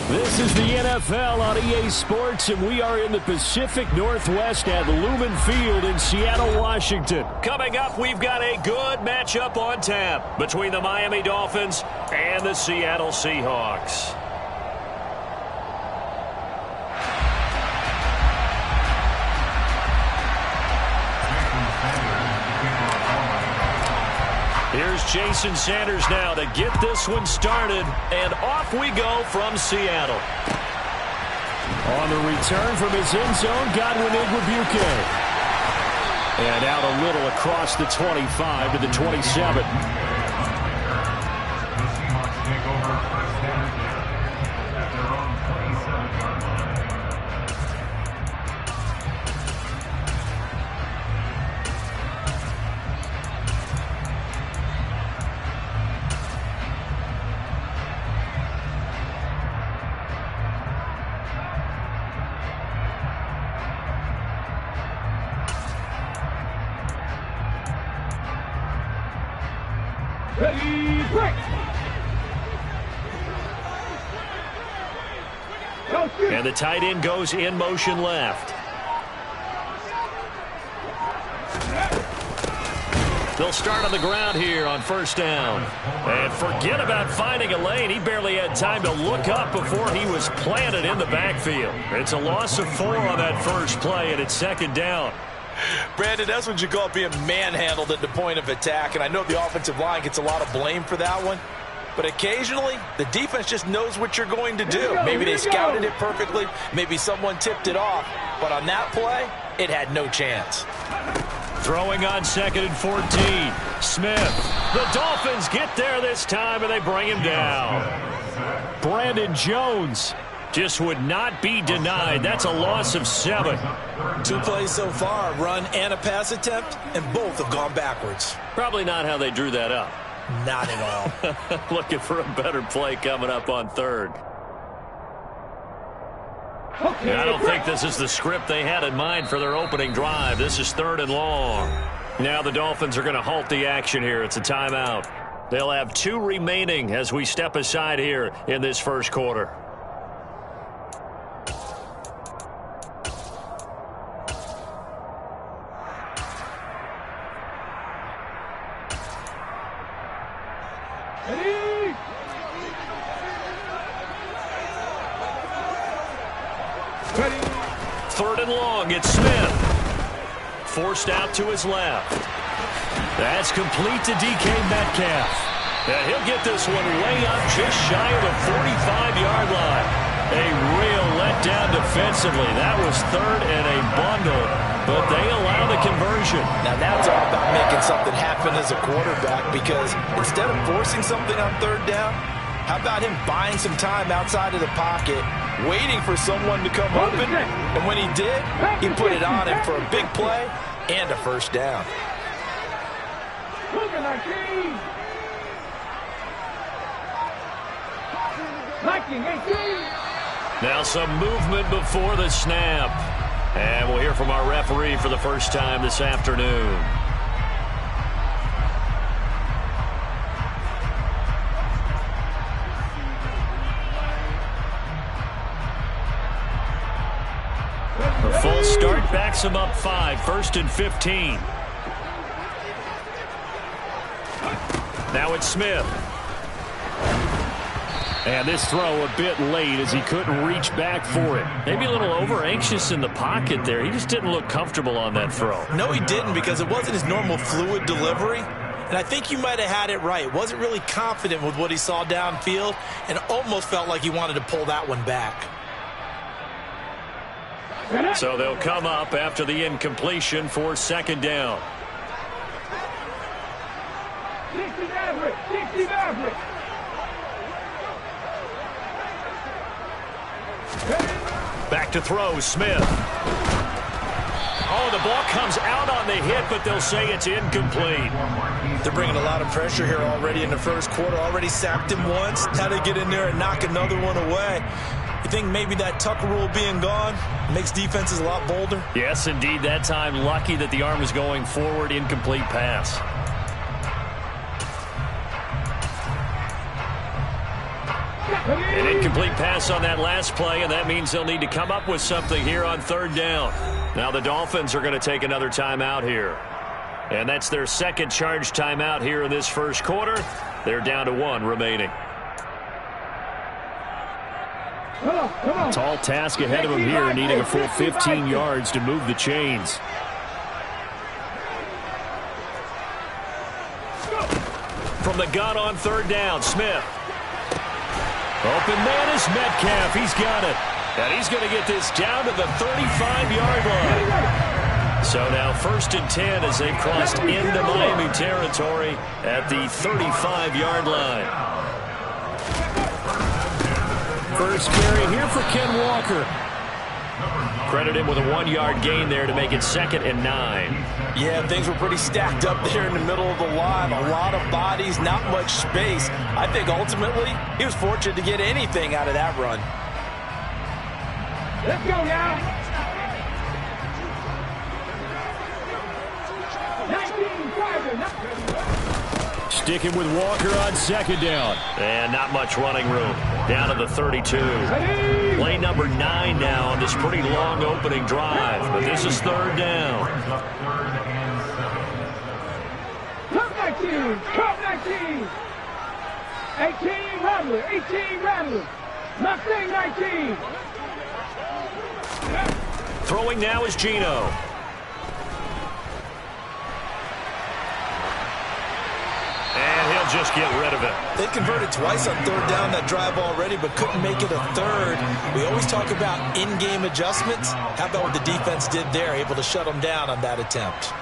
This is the NFL on EA Sports, and we are in the Pacific Northwest at Lumen Field in Seattle, Washington. Coming up, we've got a good matchup on tap between the Miami Dolphins and the Seattle Seahawks. Here's Jason Sanders now to get this one started. And off we go from Seattle. On the return from his end zone, Godwin Igwebuike. And out a little across the 25 to the 27. Ready, break! And the tight end goes in motion left. They'll start on the ground here on first down. And forget about finding a lane. He barely had time to look up before he was planted in the backfield. It's a loss of 4 on that first play, and it's second down. Brandon, that's what you call being manhandled at the point of attack, and I know the offensive line gets a lot of blame for that one, but occasionally the defense just knows what you're going to do. Maybe they scouted it perfectly, maybe someone tipped it off, but on that play, it had no chance. Throwing on 2nd and 14. Smith. The Dolphins get there this time, and they bring him down. Brandon Jones just would not be denied. That's a loss of 7. 2 plays so far, run and a pass attempt, and both have gone backwards. Probably not how they drew that up. Not at all. Looking for a better play coming up on 3rd. Okay, I don't think this is the script they had in mind for their opening drive. This is 3rd and long. Now the Dolphins are going to halt the action here. It's a timeout. They'll have 2 remaining as we step aside here in this first quarter. ready! 3rd and long. It's Smith. Forced out to his left. That's complete to DK Metcalf. And he'll get this one way up just shy of the 45-yard line. A real letdown defensively. That was 3rd and a bundle, but they allow the conversion. Now that's all about making something happen as a quarterback, because instead of forcing something on 3rd down, how about him buying some time outside of the pocket, waiting for someone to come open, and when he did, he put it on him for a big play and a first down. Look at our team! 19-18! Now some movement before the snap. And we'll hear from our referee for the first time this afternoon. A false start backs him up 5, 1st and 15. Now it's Smith. And this throw a bit late as he couldn't reach back for it. Maybe a little over-anxious in the pocket there. He just didn't look comfortable on that throw. No, he didn't, because it wasn't his normal fluid delivery. And I think you might have had it right. Wasn't really confident with what he saw downfield, and almost felt like he wanted to pull that one back. So they'll come up after the incompletion for 2nd down. 60 Maverick! 60 Maverick! Back to throw, Smith. Oh, the ball comes out on the hit, but they'll say it's incomplete. They're bringing a lot of pressure here already in the first quarter. Already sacked him once. Now they get in there and knock another one away. You think maybe that Tucker rule being gone makes defenses a lot bolder? Yes, indeed. That time, lucky that the arm is going forward. Incomplete pass. An incomplete pass on that last play, and that means they'll need to come up with something here on 3rd down. Now the Dolphins are going to take another timeout here. And that's their 2nd charge timeout here in this first quarter. They're down to 1 remaining. Tall task ahead of him here, needing a full 15 yards to move the chains. from the gun on third down. Smith. Open man is Metcalf. He's got it. And he's going to get this down to the 35-yard line. So now 1st and 10 as they've crossed into Miami territory at the 35-yard line. First carry here for Ken Walker. Credit him with a 1-yard gain there to make it 2nd and 9. Yeah, things were pretty stacked up there in the middle of the line. A lot of bodies, not much space. I think ultimately he was fortunate to get anything out of that run. Let's go now. 19 driving. Sticking with Walker on 2nd down. And not much running room. Down to the 32. Play number 9 now on this pretty long opening drive. But this is 3rd down. Come 19. Come 19. 18 Rattler. 18 Rattler. Mustang 19. Throwing now is Geno. And he'll just get rid of it. They converted twice on 3rd down that drive already, but couldn't make it a 3rd. We always talk about in-game adjustments. How about what the defense did there, able to shut them down on that attempt?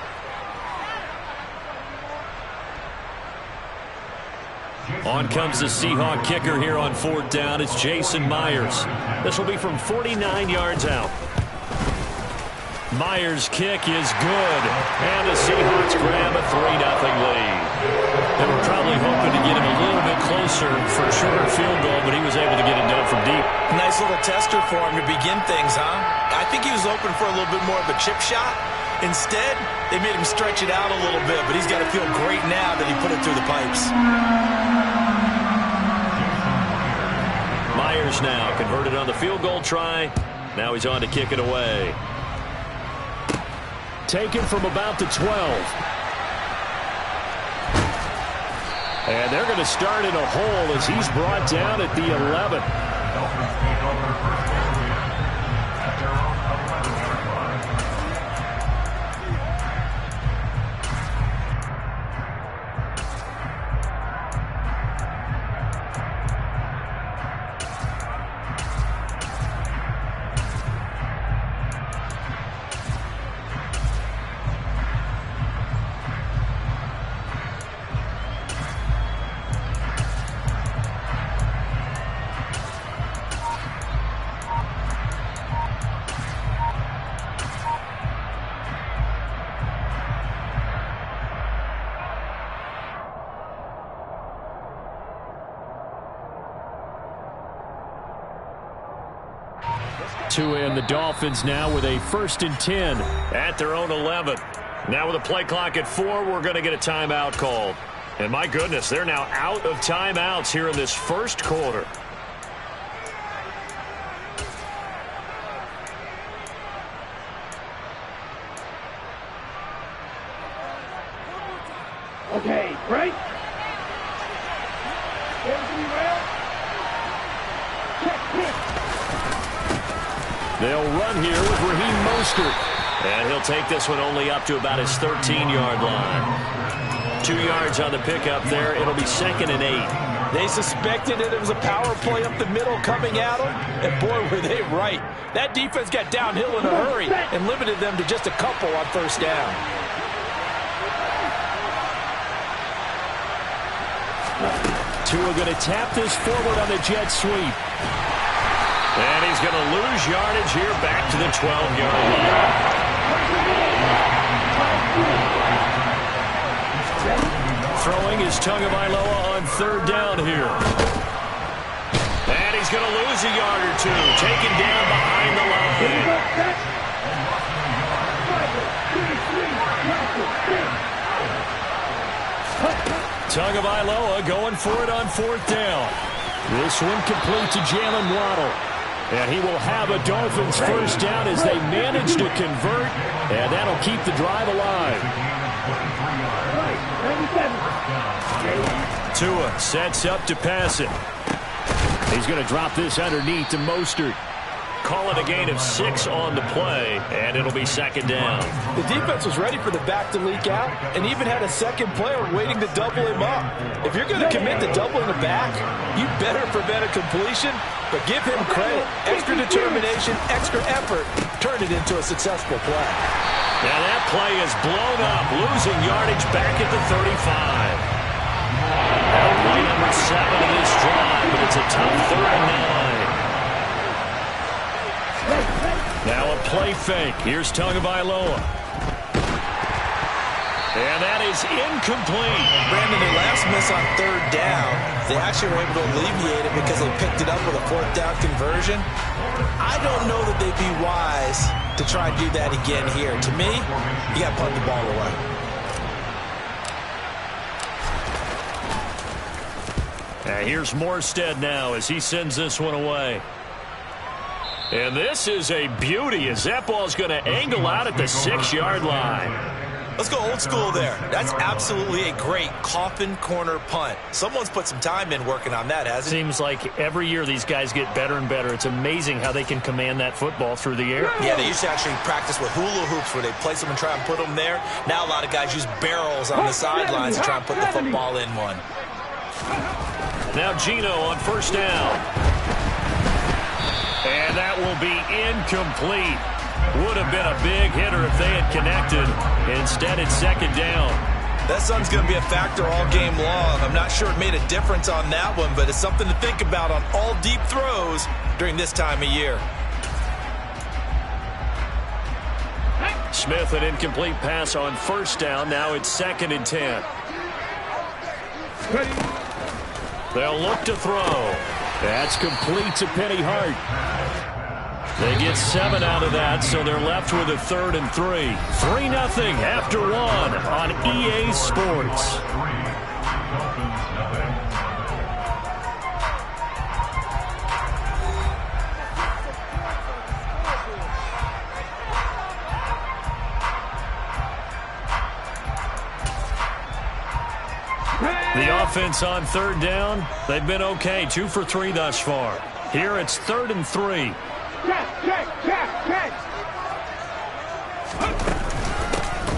On comes the Seahawk kicker here on 4th down. It's Jason Myers. This will be from 49 yards out. Myers' kick is good. And the Seahawks grab a 3-0 lead. They were probably hoping to get him a little bit closer for a shorter field goal, but he was able to get it done from deep. Nice little tester for him to begin things, huh? I think he was open for a little bit more of a chip shot. Instead, they made him stretch it out a little bit, but he's got to feel great now that he put it through the pipes. Myers now converted on the field goal try. Now he's on to kick it away. Taken from about the 12. And they're going to start in a hole as he's brought down at the 11. And the Dolphins now with a 1st and 10 at their own 11. Now with a play clock at 4, we're going to get a timeout called. And my goodness, they're now out of timeouts here in this first quarter. Okay, break. Everything well? Check. They'll run here with Raheem Mostert. And he'll take this one only up to about his 13-yard line. 2 yards on the pickup there. It'll be 2nd and 8. They suspected it was a power play up the middle coming at them, and boy, were they right. That defense got downhill in a hurry and limited them to just a couple on 1st down. Tua going to tap this forward on the jet sweep. And he's going to lose yardage here back to the 12-yard line. Throwing is Tagovailoa on 3rd down here. And he's going to lose a yard or 2. Taken down behind the line. Tagovailoa going for it on 4th down. This one complete to Jalen Waddle. And he will have a Dolphins 1st down as they manage to convert. And that'll keep the drive alive. Tua sets up to pass it. He's going to drop this underneath to Mostert. call it a gain of 6 on the play, and it'll be second down. The defense was ready for the back to leak out and even had a second player waiting to double him up. If you're going to commit to doubling the back, you better prevent a completion, but give him credit. Extra determination, extra effort, turned it into a successful play. Now that play is blown up, losing yardage back at the 35. Now play number 7 of this drive, but it's a tough 3rd and 9. Now a play fake. Here's Tagovailoa. And that is incomplete. Brandon, their last miss on 3rd down, they actually were able to alleviate it because they picked it up with a 4th down conversion. I don't know that they'd be wise to try and do that again here. To me, you got to punt the ball away. Here's Morstead now as he sends this one away. And this is a beauty as that ball's going to angle out at the 6-yard line. Let's go old school there. That's absolutely a great coffin corner punt. Someone's put some time in working on that, hasn't it? Seems like every year these guys get better and better. It's amazing how they can command that football through the air. Yeah, they used to actually practice with hula hoops where they place them and try and put them there. Now a lot of guys use barrels on the sidelines to try and put the football in one. Now Geno on 1st down. And that will be incomplete. Would have been a big hitter if they had connected. Instead, it's 2nd down. That sun's going to be a factor all game long. I'm not sure it made a difference on that one, but it's something to think about on all deep throws during this time of year. Smith, an incomplete pass on 1st down. Now it's 2nd and 10. They'll look to throw. That's complete to Penny Hart. They get 7 out of that, so they're left with a 3rd and 3. 3-0 after 1 on EA Sports. The offense on 3rd down, they've been okay, 2 for 3 thus far. Here it's 3rd and 3. Check.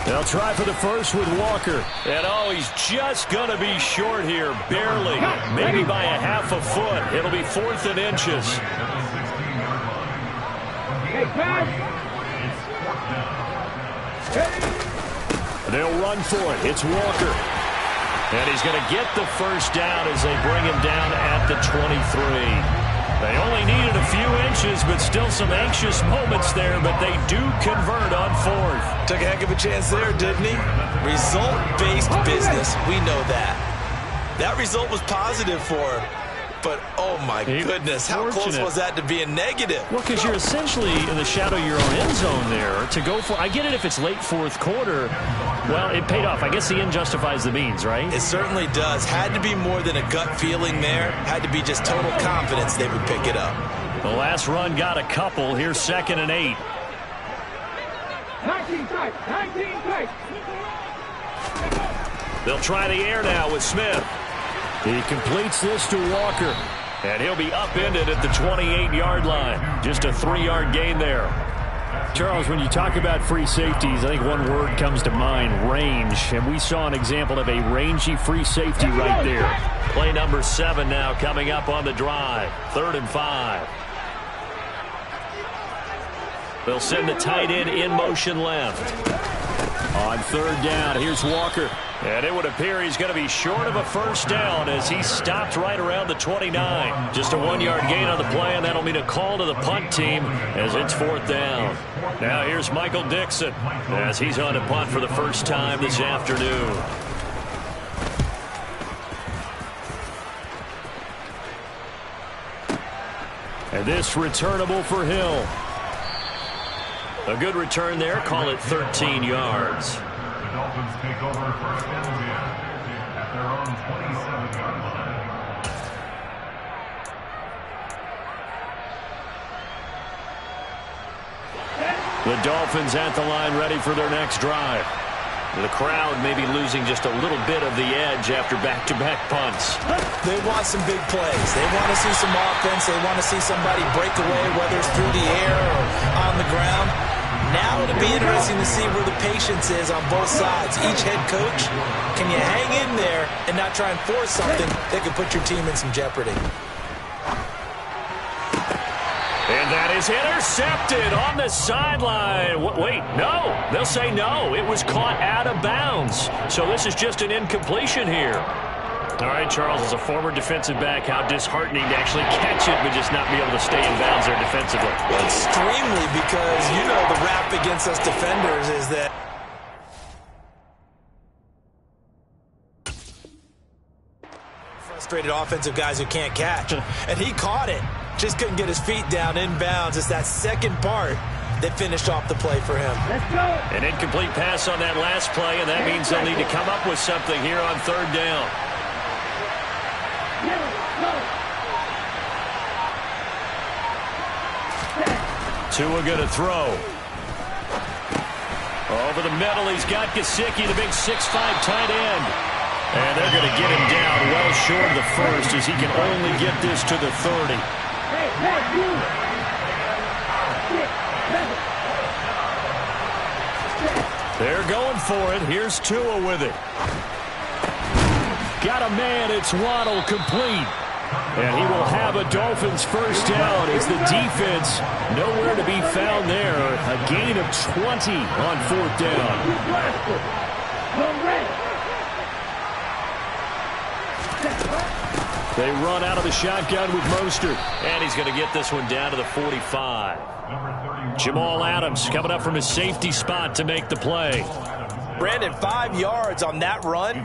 They'll try for the first with Walker. And he's just going to be short here, barely, maybe by a half a foot. It'll be 4th and inches. They'll run for it. It's Walker. And he's going to get the 1st down as they bring him down at the 23. They only needed a few inches, but still some anxious moments there, but they do convert on 4th. Took a heck of a chance there, didn't he? Result-based business. We know that. That result was positive for him. But, oh, my goodness, how close was that to being negative? Well, because you're essentially in the shadow of your own end zone there to go for. I get it if it's late 4th quarter. Well, it paid off. I guess the end justifies the means, right? It certainly does. Had to be more than a gut feeling there. Had to be just total confidence they would pick it up. The last run got a couple. Here's 2nd and 8. 19 tight. They'll try the air now with Smith. He completes this to Walker. And he'll be upended at the 28-yard line. Just a 3-yard gain there. Charles, when you talk about free safeties, I think one word comes to mind, range. And we saw an example of a rangy free safety right there. Play number 7 now coming up on the drive. 3rd and 5. They'll send the tight end in motion left. On 3rd down, here's Walker. And it would appear he's going to be short of a 1st down as he stopped right around the 29. Just a 1-yard gain on the play, and that'll mean a call to the punt team as it's 4th down. Now here's Michael Dixon as he's on to punt for the first time this afternoon. And this returnable for Hill. A good return there. Call it 13 yards. The Dolphins take over 1st and 10 at their own 27-yard line. The Dolphins at the line ready for their next drive. The crowd maybe losing just a little bit of the edge after back-to-back punts. They want some big plays. They want to see some offense. They want to see somebody break away, whether it's through the air or on the ground. Now it'll be interesting to see where the patience is on both sides. Each head coach, can you hang in there and not try and force something that could put your team in some jeopardy? And that is intercepted on the sideline. Wait, no. They'll say no. It was caught out of bounds. So this is just an incompletion here. All right, Charles, as a former defensive back, how disheartening to actually catch it but just not be able to stay in bounds there defensively. Well, extremely, because you know the rap against us defenders is that frustrated offensive guys who can't catch. And he caught it. Just couldn't get his feet down in bounds. It's that second part that finished off the play for him. Let's go. An incomplete pass on that last play, and that means they'll need to come up with something here on third down. Tua going to throw. Over the middle, he's got Gesicki, the big 6'5" tight end. And they're going to get him down well short of the first as he can only get this to the 30. They're going for it. Here's Tua with it. Got a man. It's Waddle, complete. And he will have a Dolphins first down as the defense nowhere to be found there. A gain of 20 on fourth down. They run out of the shotgun with Mostert. And he's going to get this one down to the 45. Jamal Adams coming up from his safety spot to make the play. Brandon, 5 yards on that run.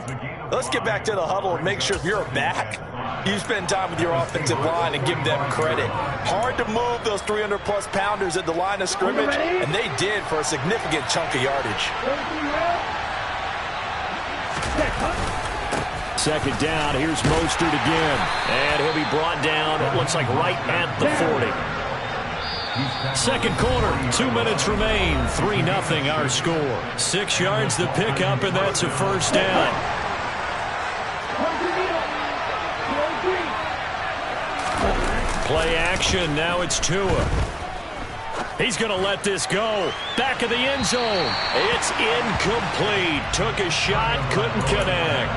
Let's get back to the huddle and make sure if you're a back, you spend time with your offensive line and give them credit. Hard to move those 300-plus pounders at the line of scrimmage, and they did for a significant chunk of yardage. Second down, here's Mostert again. And he'll be brought down, it looks like right at the 40. Second quarter, 2 minutes remain, 3-0 our score. 6 yards the pickup, and that's a first down. Play action, now it's Tua. He's going to let this go. Back of the end zone. It's incomplete. Took a shot, couldn't connect.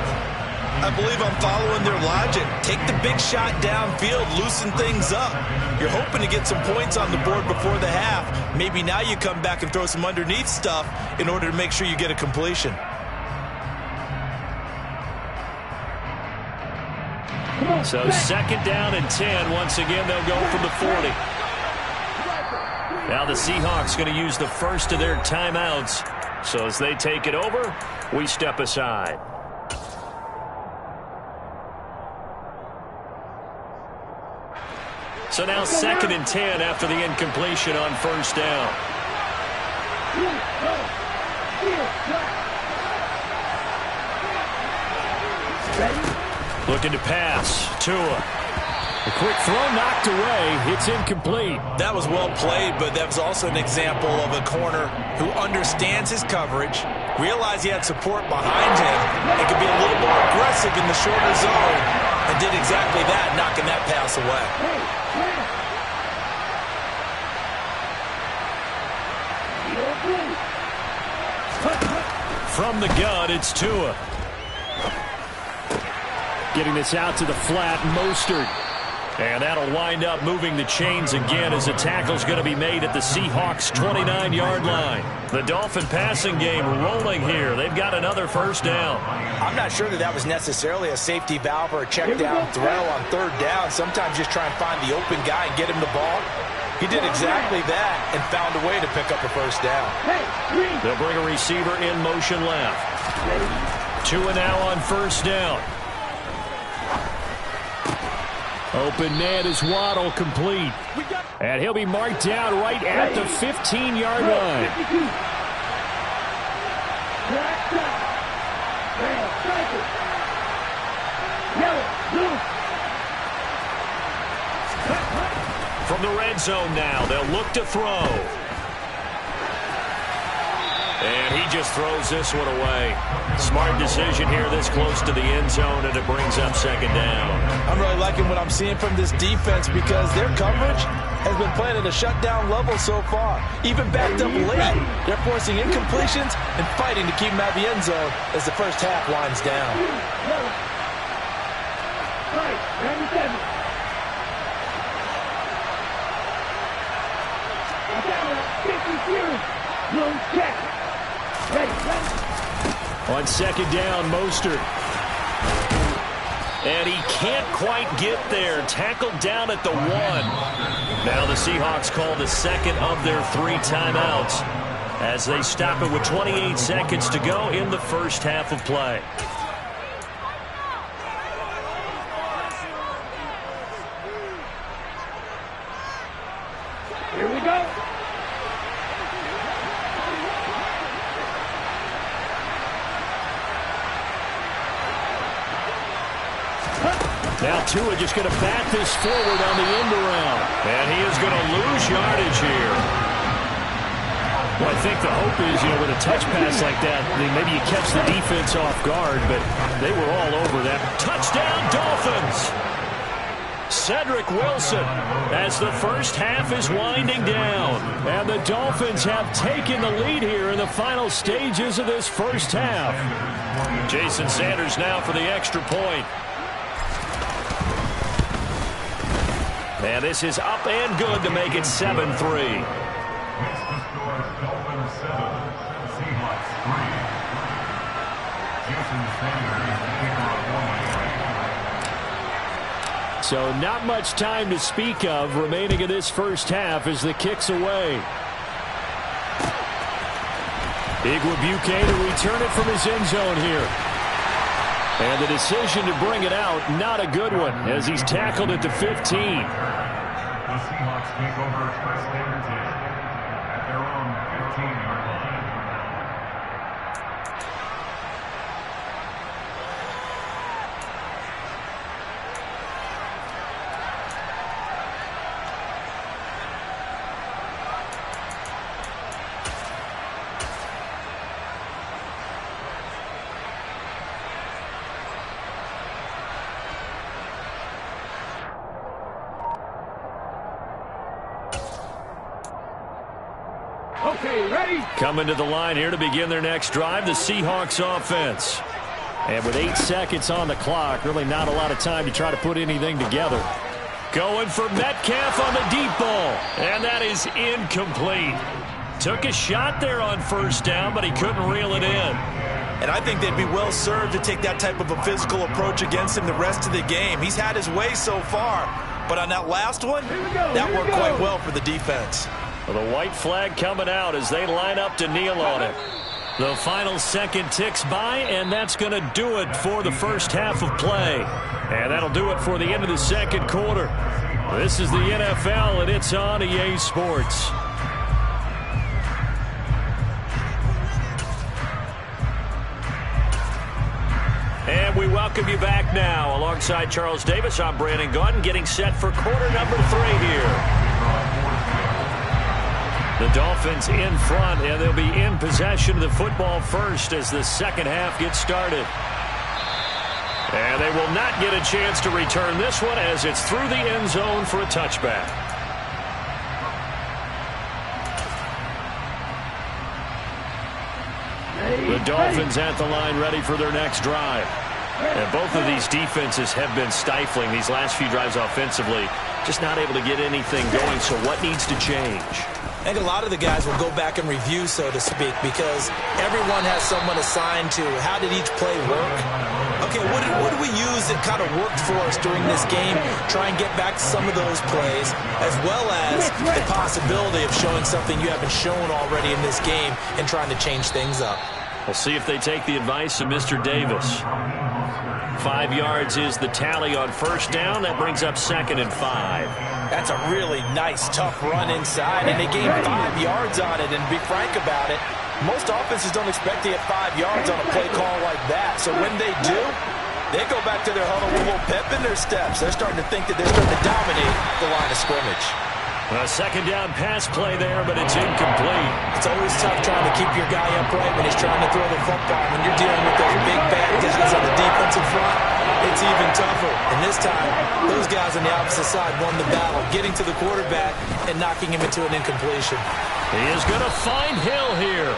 I believe I'm following their logic. Take the big shot downfield, loosen things up. You're hoping to get some points on the board before the half. Maybe now you come back and throw some underneath stuff in order to make sure you get a completion. So second down and 10. Once again, they'll go from the 40. Now the Seahawks going to use the first of their timeouts. So as they take it over, we step aside. So now second and 10 after the incompletion on first down. Looking to pass. Tua. A quick throw knocked away. It's incomplete. That was well played, but that was also an example of a corner who understands his coverage, realized he had support behind him, and could be a little more aggressive in the shorter zone, and did exactly that, knocking that pass away. From the gun, it's Tua. Getting this out to the flat, Mostert. And that'll wind up moving the chains again as the tackle's going to be made at the Seahawks' 29-yard line. The Dolphin passing game rolling here. They've got another first down. I'm not sure that was necessarily a safety valve or a check down throw on third down. Sometimes just try and find the open guy and get him the ball. He did exactly that and found a way to pick up a first down. They'll bring a receiver in motion left. Tua now on first down. Open man is Waddle, complete. And he'll be marked down right at the 15-yard line. From the red zone now, they'll look to throw. And He just throws this one away. Smart decision here this close to the end zone, and it brings up second down. I'm really liking what I'm seeing from this defense because their coverage has been playing at a shutdown level so far. Even backed up late, they're forcing incompletions and fighting to keep them out of the end zone as the first half winds down. Right, 97. On second down, Mostert. And he can't quite get there. Tackled down at the 1. Now the Seahawks call the second of their 3 timeouts as they stop it with 28 seconds to go in the first half of play. Here we go. Now Tua just going to bat this forward on the end around. And he is going to lose yardage here. Well, I think the hope is, with a touch pass like that, maybe you catch the defense off guard, but they were all over that. Touchdown, Dolphins! Cedric Wilson as the first half is winding down. And the Dolphins have taken the lead here in the final stages of this first half. Jason Sanders now for the extra point. And this is up and good to make it 7-3. Makes the score Dolphins 7, Seahawks 3. Jason Sanders, the kicker of 1. So not much time to speak of remaining in this first half as the kick's away. Igwebuike to return it from his end zone here. And the decision to bring it out, not a good one, as he's tackled at the 15. The Seahawks take over first and 10 at their own 15-yard line. Okay, ready? Coming to the line here to begin their next drive, the Seahawks offense. And with 8 seconds on the clock, really not a lot of time to try to put anything together. Going for Metcalf on the deep ball. And that is incomplete. Took a shot there on first down, but he couldn't reel it in. And I think they'd be well served to take that type of a physical approach against him the rest of the game. He's had his way so far. But on that last one, that worked quite well for the defense. Well, the white flag coming out as they line up to kneel on it. The final second ticks by, and that's going to do it for the first half of play. And that'll do it for the end of the second quarter. This is the NFL, and it's on EA Sports. And we welcome you back now. Alongside Charles Davis, I'm Brandon Gaudin, getting set for quarter number 3 here. The Dolphins in front, and they'll be in possession of the football first as the second half gets started. And they will not get a chance to return this one as it's through the end zone for a touchback. The Dolphins at the line ready for their next drive. And both of these defenses have been stifling these last few drives offensively. Just not able to get anything going, so what needs to change? I think a lot of the guys will go back and review, so to speak, because everyone has someone assigned to how did each play work. Okay, what did we use that kind of worked for us during this game? Try and get back to some of those plays, as well as the possibility of showing something you haven't shown already in this game and trying to change things up. We'll see if they take the advice of Mr. Davis. 5 yards is the tally on first down. That brings up 2nd and 5. That's a really nice, tough run inside, and they gained 5 yards on it. And to be frank about it, most offenses don't expect to get 5 yards on a play call like that. So when they do, they go back to their huddle with a little pep in their steps. They're starting to think that they're starting to dominate the line of scrimmage. A second down pass play there, but it's incomplete. It's always tough trying to keep your guy upright when he's trying to throw the football. When you're dealing with those big, bad guys on the defensive front, it's even tougher. And this time, those guys on the opposite side won the battle, getting to the quarterback and knocking him into an incompletion. He is going to find Hill here.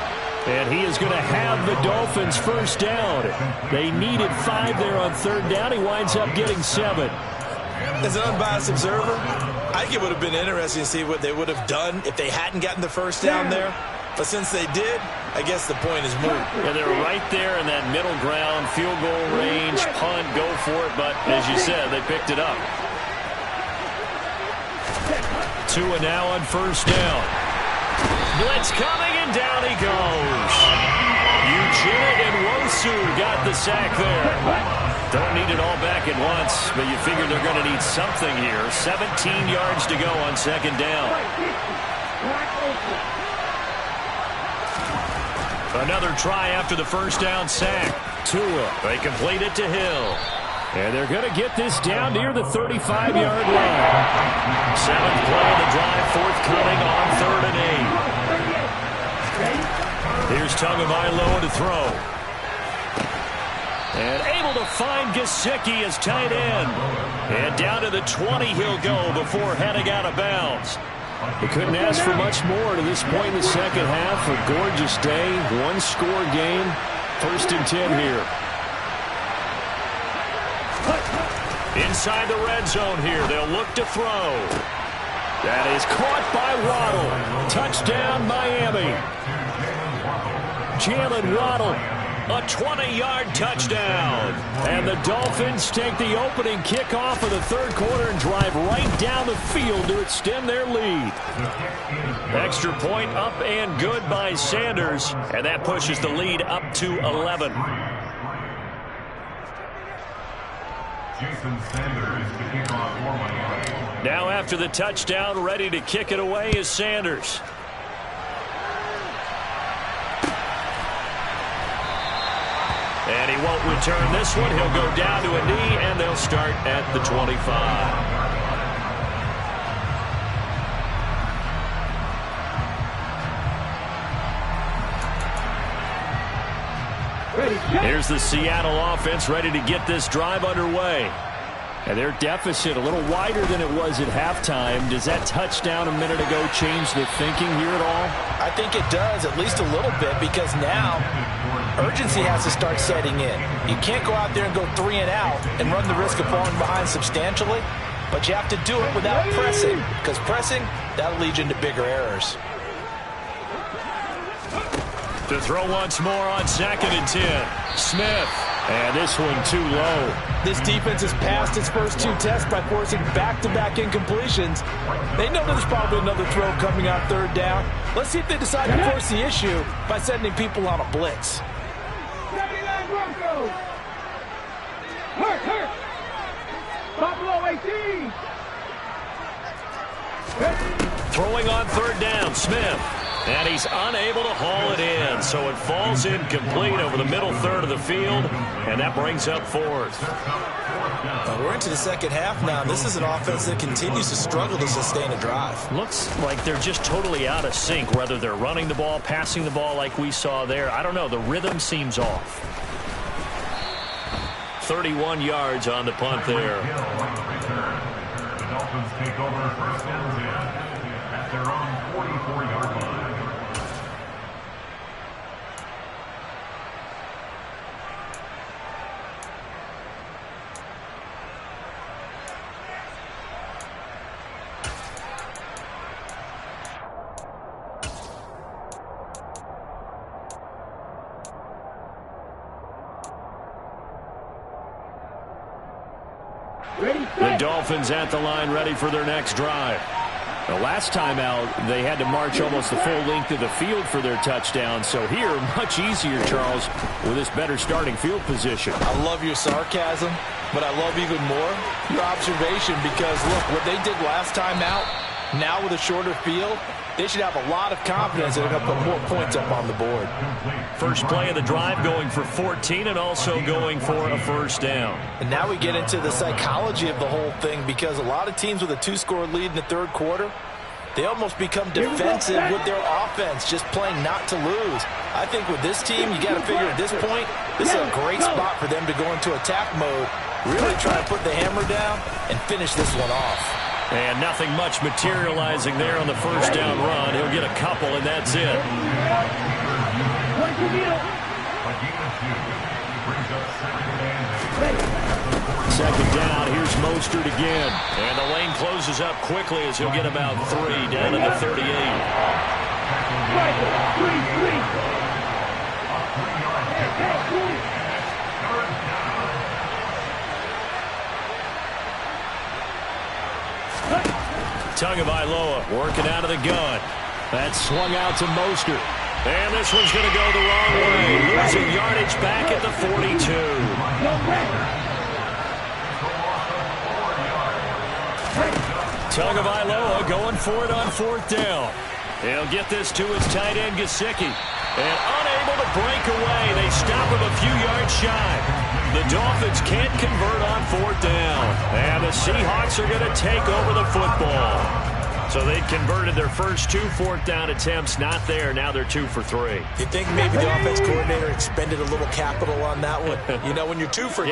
And he is going to have the Dolphins first down. They needed 5 there on third down. He winds up getting 7. As an unbiased observer, I think it would have been interesting to see what they would have done if they hadn't gotten the first down there. But since they did, I guess the point is moot. Yeah, they're right there in that middle ground, field goal range, punt, go for it. But as you said, they picked it up. Tua now on first down. Blitz coming, and down he goes. Uchenna and Wosu got the sack there. Don't need it all back at once, but you figure they're going to need something here. 17 yards to go on second down. Another try after the first down sack. Tua. They complete it to Hill. And they're going to get this down near the 35-yard line. 7th play of the drive, forthcoming on 3rd and 8. Here's Tagovailoa to throw. And able to find Gesicki as tight end. And down to the 20 he'll go before heading out of bounds. They couldn't ask for much more to this point in the second half. A gorgeous day, one-score game. 1st and 10 here. Inside the red zone here, they'll look to throw. That is caught by Waddle. Touchdown, Miami. Jalen Waddle. A 20-yard touchdown. And the Dolphins take the opening kickoff of the third quarter and drive right down the field to extend their lead. Extra point up and good by Sanders. And that pushes the lead up to 11. Jason Sanders to kick off for Miami. Now after the touchdown, ready to kick it away is Sanders. And he won't return this one. He'll go down to a knee, and they'll start at the 25. Here's the Seattle offense ready to get this drive underway. And their deficit a little wider than it was at halftime. Does that touchdown a minute ago change the thinking here at all? I think it does, at least a little bit, because now urgency has to start setting in. You can't go out there and go 3 and out and run the risk of falling behind substantially, but you have to do it without pressing, because pressing, that'll lead you into bigger errors. To throw once more on 2nd and 10. Smith. And this one too low. This defense has passed its first 2 tests by forcing back-to-back incompletions. They know there's probably another throw coming on 3rd down. Let's see if they decide to force the issue by sending people on a blitz. Hurt. Buffalo 18. Throwing on 3rd down, Smith. And he's unable to haul it in, so it falls incomplete over the middle third of the field, and that brings up 4th. We're into the second half now, and this is an offense that continues to struggle to sustain a drive. Looks like they're just totally out of sync, whether they're running the ball, passing the ball like we saw there. I don't know. The rhythm seems off. 31 yards on the punt there. The Dolphins take over 1st and 10 at their own 44-yard line. The Dolphins at the line ready for their next drive. The last time out, they had to march almost the full length of the field for their touchdown. So here, much easier, Charles, with this better starting field position. I love your sarcasm, but I love even more your observation, because, look, what they did last time out, now with a shorter field, they should have a lot of confidence that they're going to put more points up on the board. First play of the drive going for 14 and also going for a first down. And now we get into the psychology of the whole thing, because a lot of teams with a 2-score lead in the third quarter, They almost become defensive with their offense, just playing not to lose. I think with this team, you got to figure at this point, this is a great spot for them to go into attack mode, really try to put the hammer down and finish this one off. And nothing much materializing there on the first down run. He'll get a couple, and that's it. Second down, here's Mostert again. And the lane closes up quickly as he'll get about 3 down to the 38. Tagovailoa working out of the gun. That's swung out to Mostert. And this one's going to go the wrong way. Losing yardage back at the 42. Tagovailoa going for it on fourth down. He'll get this to his tight end, Gesicki. And unable to break away. They stop him a few yards shy. The Dolphins can't convert on fourth down. And the Seahawks are going to take over the football. So they converted their first 2 fourth down attempts. Not there. Now they're 2 for 3. You think maybe the offense coordinator expended a little capital on that one? You know, when you're 2 for 2, you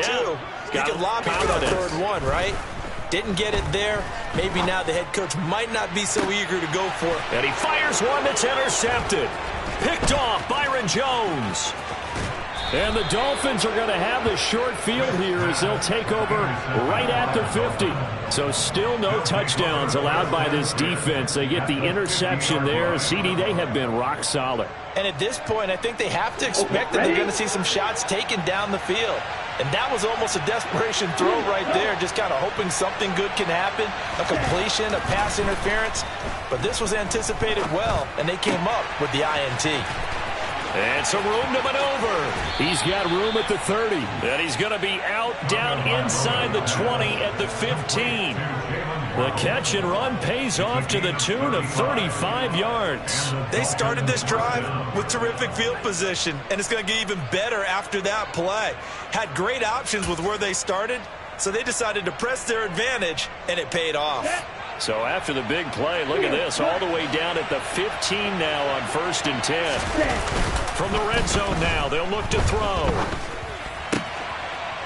can lobby for that third one, right? Didn't get it there. Maybe now the head coach might not be so eager to go for it. And he fires one that's intercepted. Picked off Byron Jones. And the Dolphins are going to have the short field here as they'll take over right at the 50. So still no touchdowns allowed by this defense. They get the interception there. CD, they have been rock solid. And at this point, I think they have to expect that they're going to see some shots taken down the field. And that was almost a desperation throw right there, just kind of hoping something good can happen, a completion, a pass interference. But this was anticipated well, and they came up with the INT. And some room to maneuver. He's got room at the 30. And he's going to be out down inside the 20 at the 15. The catch and run pays off to the tune of 35 yards. They started this drive with terrific field position, and it's going to get even better after that play. Had great options with where they started, so they decided to press their advantage, and it paid off. So after the big play, look at this, all the way down at the 15 now on 1st and 10. From the red zone now, they'll look to throw.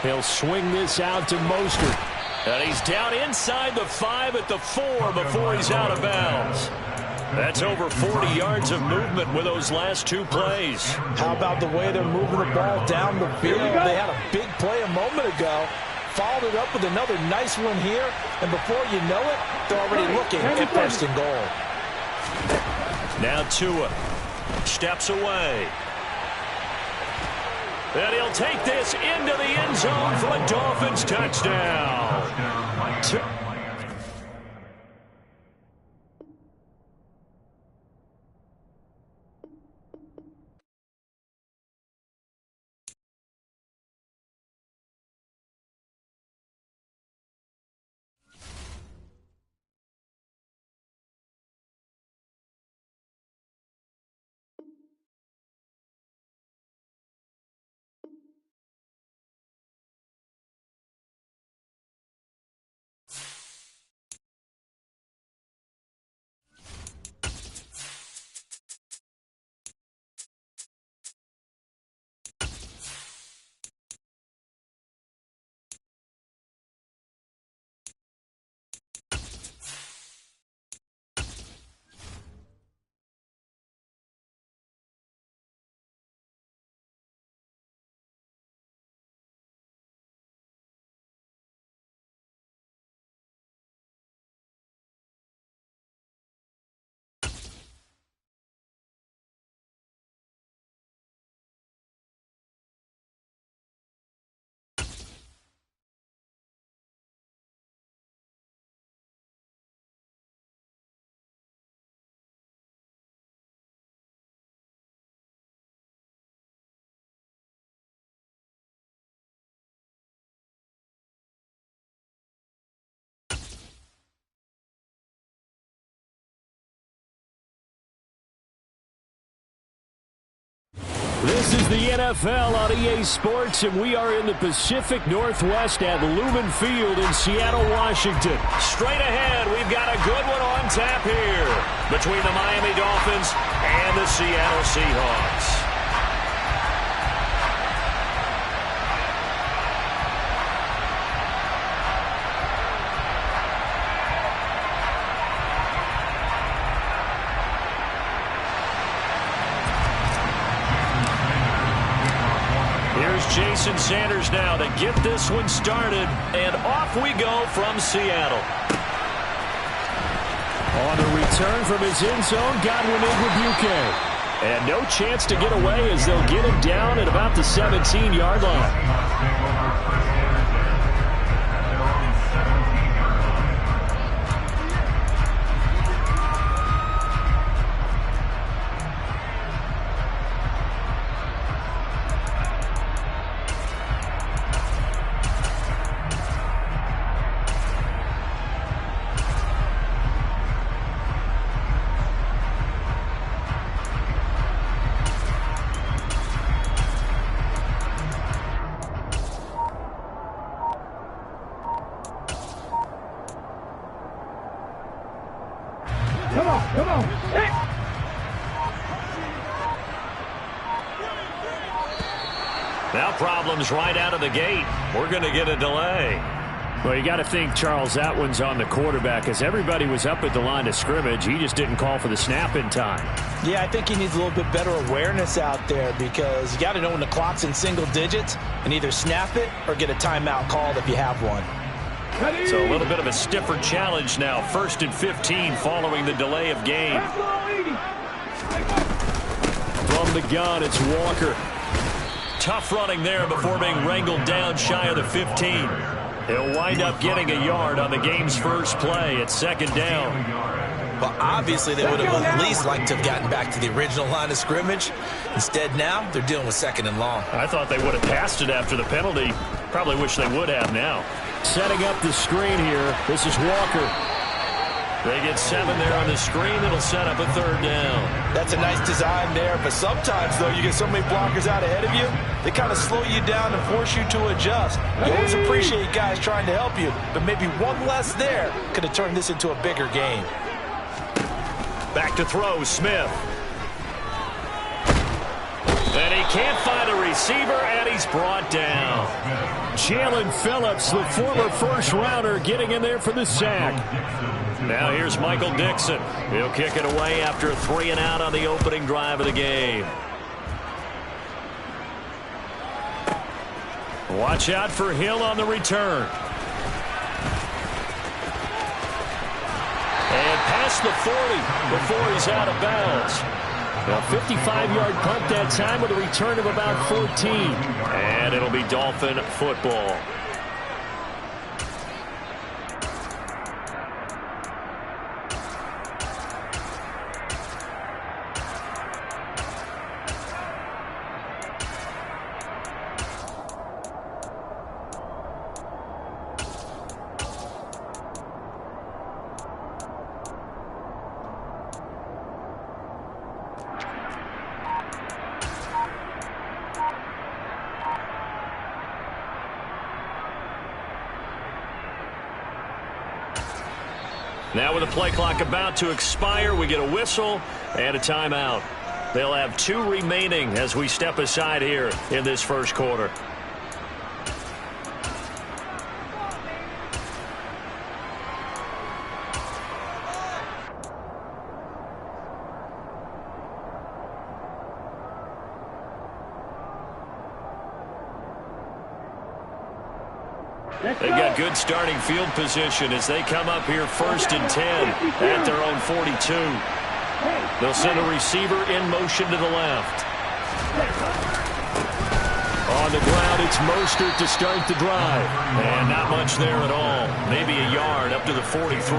He'll swing this out to Mostert. And he's down inside the 5 at the 4 before he's out of bounds. That's over 40 yards of movement with those last 2 plays. How about the way they're moving the ball down the field? They had a big play a moment ago. Followed it up with another nice one here. And before you know it, they're already looking at 1st and goal. Now Tua steps away. And he'll take this into the end zone for a Dolphins touchdown. This is the NFL on EA Sports, and we are in the Pacific Northwest at Lumen Field in Seattle, Washington. Straight ahead, we've got a good one on tap here between the Miami Dolphins and the Seattle Seahawks. Jason Sanders now to get this one started, and off we go from Seattle. On the return from his end zone, Godwin Igwebuike. And no chance to get away as they'll get him down at about the 17-yard line. Come on. Hey. Now problems right out of the gate. We're going to get a delay. Well, you got to think, Charles, that one's on the quarterback, as everybody was up at the line of scrimmage. He just didn't call for the snap in time. Yeah, I think he needs a little bit better awareness out there, because you got to know when the clock's in single digits and either snap it or get a timeout called if you have one. So a little bit of a stiffer challenge now. 1st and 15 following the delay of game. From the gun, it's Walker. Tough running there before being wrangled down shy of the 15. He'll wind up getting a yard on the game's first play at 2nd down. Well, obviously they would have at least liked to have gotten back to the original line of scrimmage. Instead now, they're dealing with 2nd and long. I thought they would have passed it after the penalty. Probably wish they would have now. Setting up the screen here. This is Walker. They get 7 there on the screen. It'll set up a 3rd down. That's a nice design there, but sometimes, though, you get so many blockers out ahead of you, they kind of slow you down and force you to adjust. You always appreciate guys trying to help you, but maybe one less there could have turned this into a bigger game. Back to throw, Smith. And he can't find a receiver, and he's brought down. Jalen Phillips, the former first-rounder, getting in there for the sack. Now here's Michael Dixon. He'll kick it away after a 3-and-out on the opening drive of the game. Watch out for Hill on the return. And past the 40 before he's out of bounds. A 55-yard punt that time with a return of about 14. And it'll be Dolphin football. Now with the play clock about to expire, we get a whistle and a timeout. They'll have 2 remaining as we step aside here in this first quarter. They've got good starting field position as they come up here 1st and 10 at their own 42. They'll send a receiver in motion to the left. On the ground, it's Mostert to start the drive. And not much there at all. Maybe a yard up to the 43.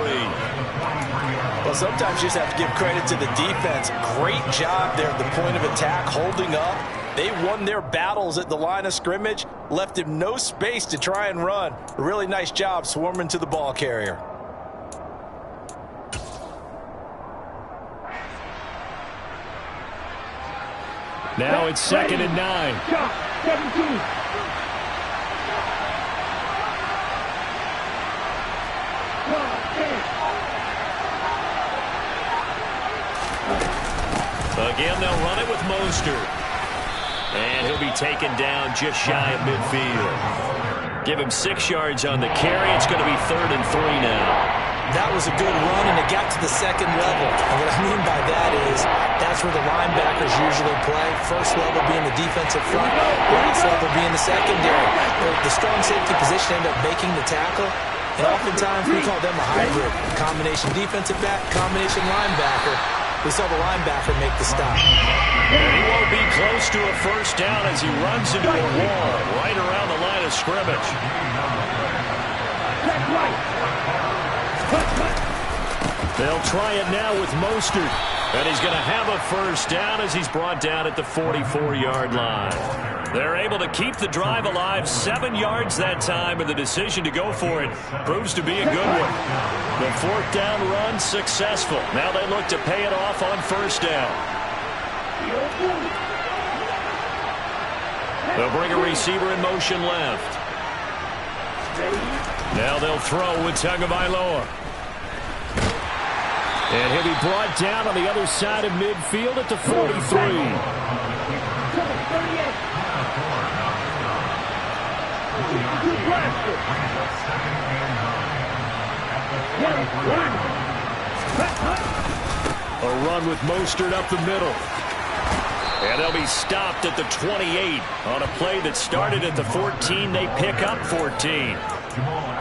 Well, sometimes you just have to give credit to the defense. Great job there at the point of attack, holding up. They won their battles at the line of scrimmage, left him no space to try and run. A really nice job swarming to the ball carrier. Now it's 2nd and 9. 17. Again, they'll run it with Mostert. And he'll be taken down just shy of midfield. Give him 6 yards on the carry. It's going to be 3rd and 3 now. That was a good run, and it got to the second level. And what I mean by that is that's where the linebackers usually play. First level being the defensive front, last level being the secondary. The strong safety position ended up making the tackle, and oftentimes we call them a hybrid. Combination defensive back, combination linebacker. We saw the linebacker make the stop. And he won't be close to a first down as he runs into a wall right around the line of scrimmage. They'll try it now with Mostert. And he's going to have a first down as he's brought down at the 44-yard line. They're able to keep the drive alive, 7 yards that time, and the decision to go for it proves to be a good one. The 4th down run successful. Now they look to pay it off on first down. They'll bring a receiver in motion left. Now they'll throw with Tagovailoa. And he'll be brought down on the other side of midfield at the 43. A run with Mostert up the middle. And they'll be stopped at the 28 on a play that started at the 14. They pick up 14.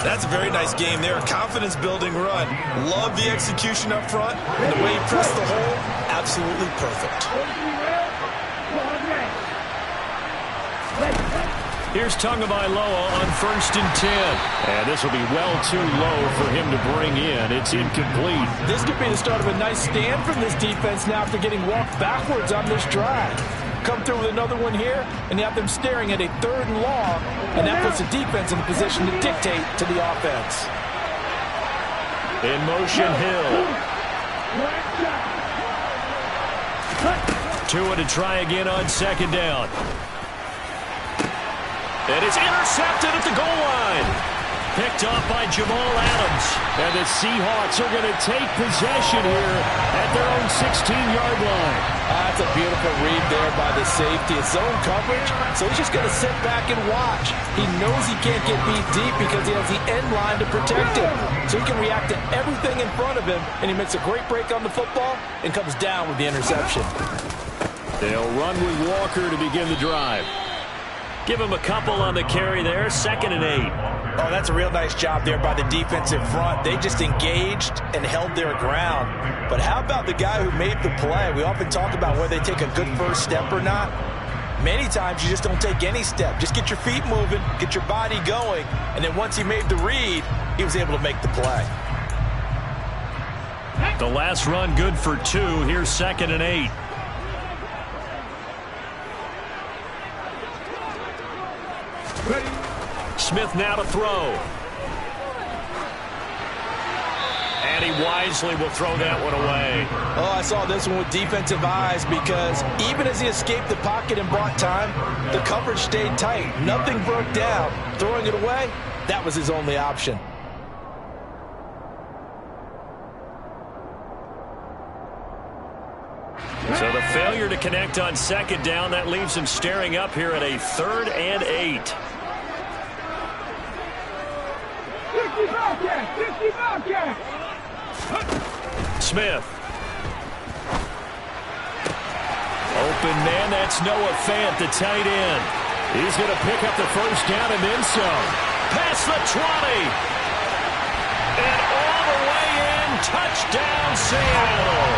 That's a very nice game there. A confidence-building run. Love the execution up front. And the way he pressed the hole, absolutely perfect. Here's Tagovailoa on 1st and 10. And this will be well too low for him to bring in. It's incomplete. This could be the start of a nice stand from this defense now after getting walked backwards on this drive. Come through with another one here, and you have them staring at a 3rd and long, and that puts the defense in a position to dictate to the offense. In motion, Hill. Tua to try again on 2nd down. And it's intercepted at the goal line. Picked off by Jamal Adams. And the Seahawks are going to take possession here at their own 16-yard line. That's a beautiful read there by the safety. It's zone coverage, so he's just going to sit back and watch. He knows he can't get beat deep because he has the end line to protect him. So he can react to everything in front of him, and he makes a great break on the football and comes down with the interception. They'll run with Walker to begin the drive. Give him a couple on the carry there, 2nd and 8. Oh, that's a real nice job there by the defensive front. They just engaged and held their ground. But how about the guy who made the play? We often talk about whether they take a good first step or not. Many times you just don't take any step. Just get your feet moving, get your body going, and then once he made the read, he was able to make the play. The last run good for 2. Here's 2nd and 8. Smith now to throw. And he wisely will throw that one away. Oh, I saw this one with defensive eyes because even as he escaped the pocket and bought time, the coverage stayed tight. Nothing broke down. Throwing it away, that was his only option. So the failure to connect on 2nd down, that leaves him staring up here at a 3rd and 8. Smith. Open man, that's Noah Fant, the tight end. He's going to pick up the first down and then some. Past the 20. And all the way in. Touchdown, Seattle.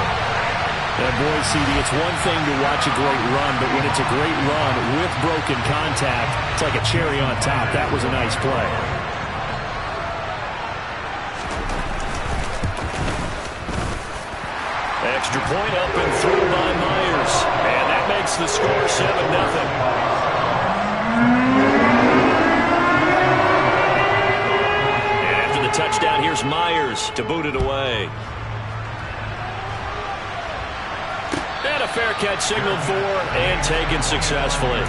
And boy, CD, it's one thing to watch a great run, but when it's a great run with broken contact, it's like a cherry on top. That was a nice play. Extra point up and through by Myers. And that makes the score 7-0. And after the touchdown, here's Myers to boot it away. And a fair catch signaled for and taken successfully.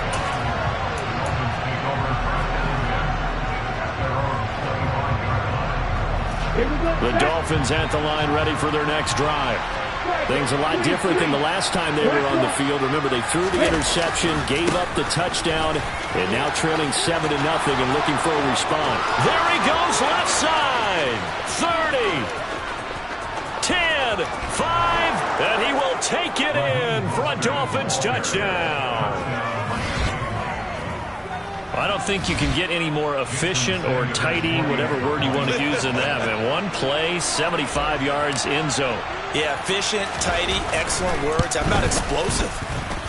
The Dolphins at the line ready for their next drive. Things a lot different than the last time they were on the field. Remember, they threw the interception, gave up the touchdown, and now trailing 7-0 and looking for a response. There he goes, left side. 30, 10, 5, and he will take it in for a Dolphins touchdown. I don't think you can get any more efficient or tidy, whatever word you want to use in that. Man, one play, 75 yards, end zone. Yeah, efficient, tidy, excellent words. How about explosive?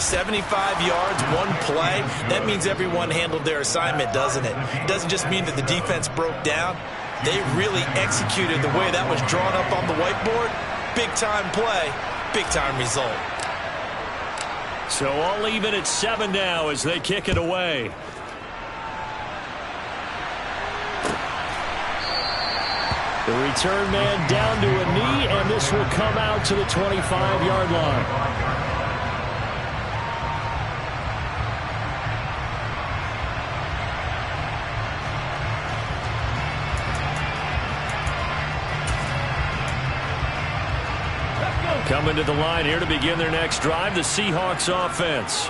75 yards, one play. That means everyone handled their assignment, doesn't it? It doesn't just mean that the defense broke down. They really executed the way that was drawn up on the whiteboard. Big-time play, big-time result. So all even at 7 now as they kick it away. The return man down to a knee, and this will come out to the 25-yard line. Coming to the line here to begin their next drive, the Seahawks offense.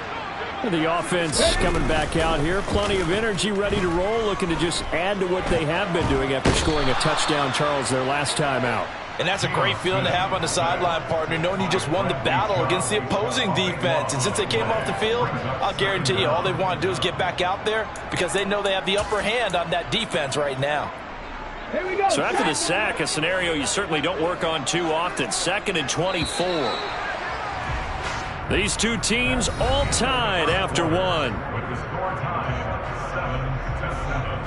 The offense coming back out here. Plenty of energy, ready to roll, looking to just add to what they have been doing after scoring a touchdown, Charles, their last time out. And that's a great feeling to have on the sideline, partner, knowing you just won the battle against the opposing defense. And since they came off the field, I'll guarantee you all they want to do is get back out there because they know they have the upper hand on that defense right now. Here we go. So after the sack, a scenario you certainly don't work on too often, 2nd and 24. These two teams all tied after one. With the score tied 7-7.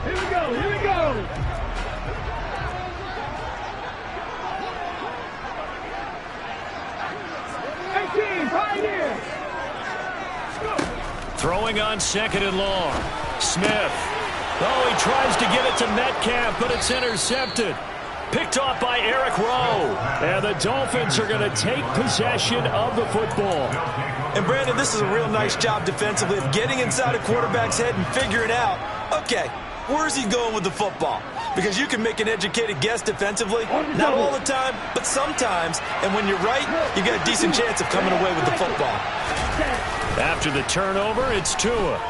Here we go. Here we go. Throwing on 2nd and long. Smith. Oh, he tries to get it to Metcalf, but it's intercepted. Picked off by Eric Rowe. And the Dolphins are going to take possession of the football. And, Brandon, this is a real nice job defensively of getting inside a quarterback's head and figuring out, okay, where's he going with the football? Because you can make an educated guess defensively. Not all the time, but sometimes. And when you're right, you got a decent chance of coming away with the football. After the turnover, it's Tua.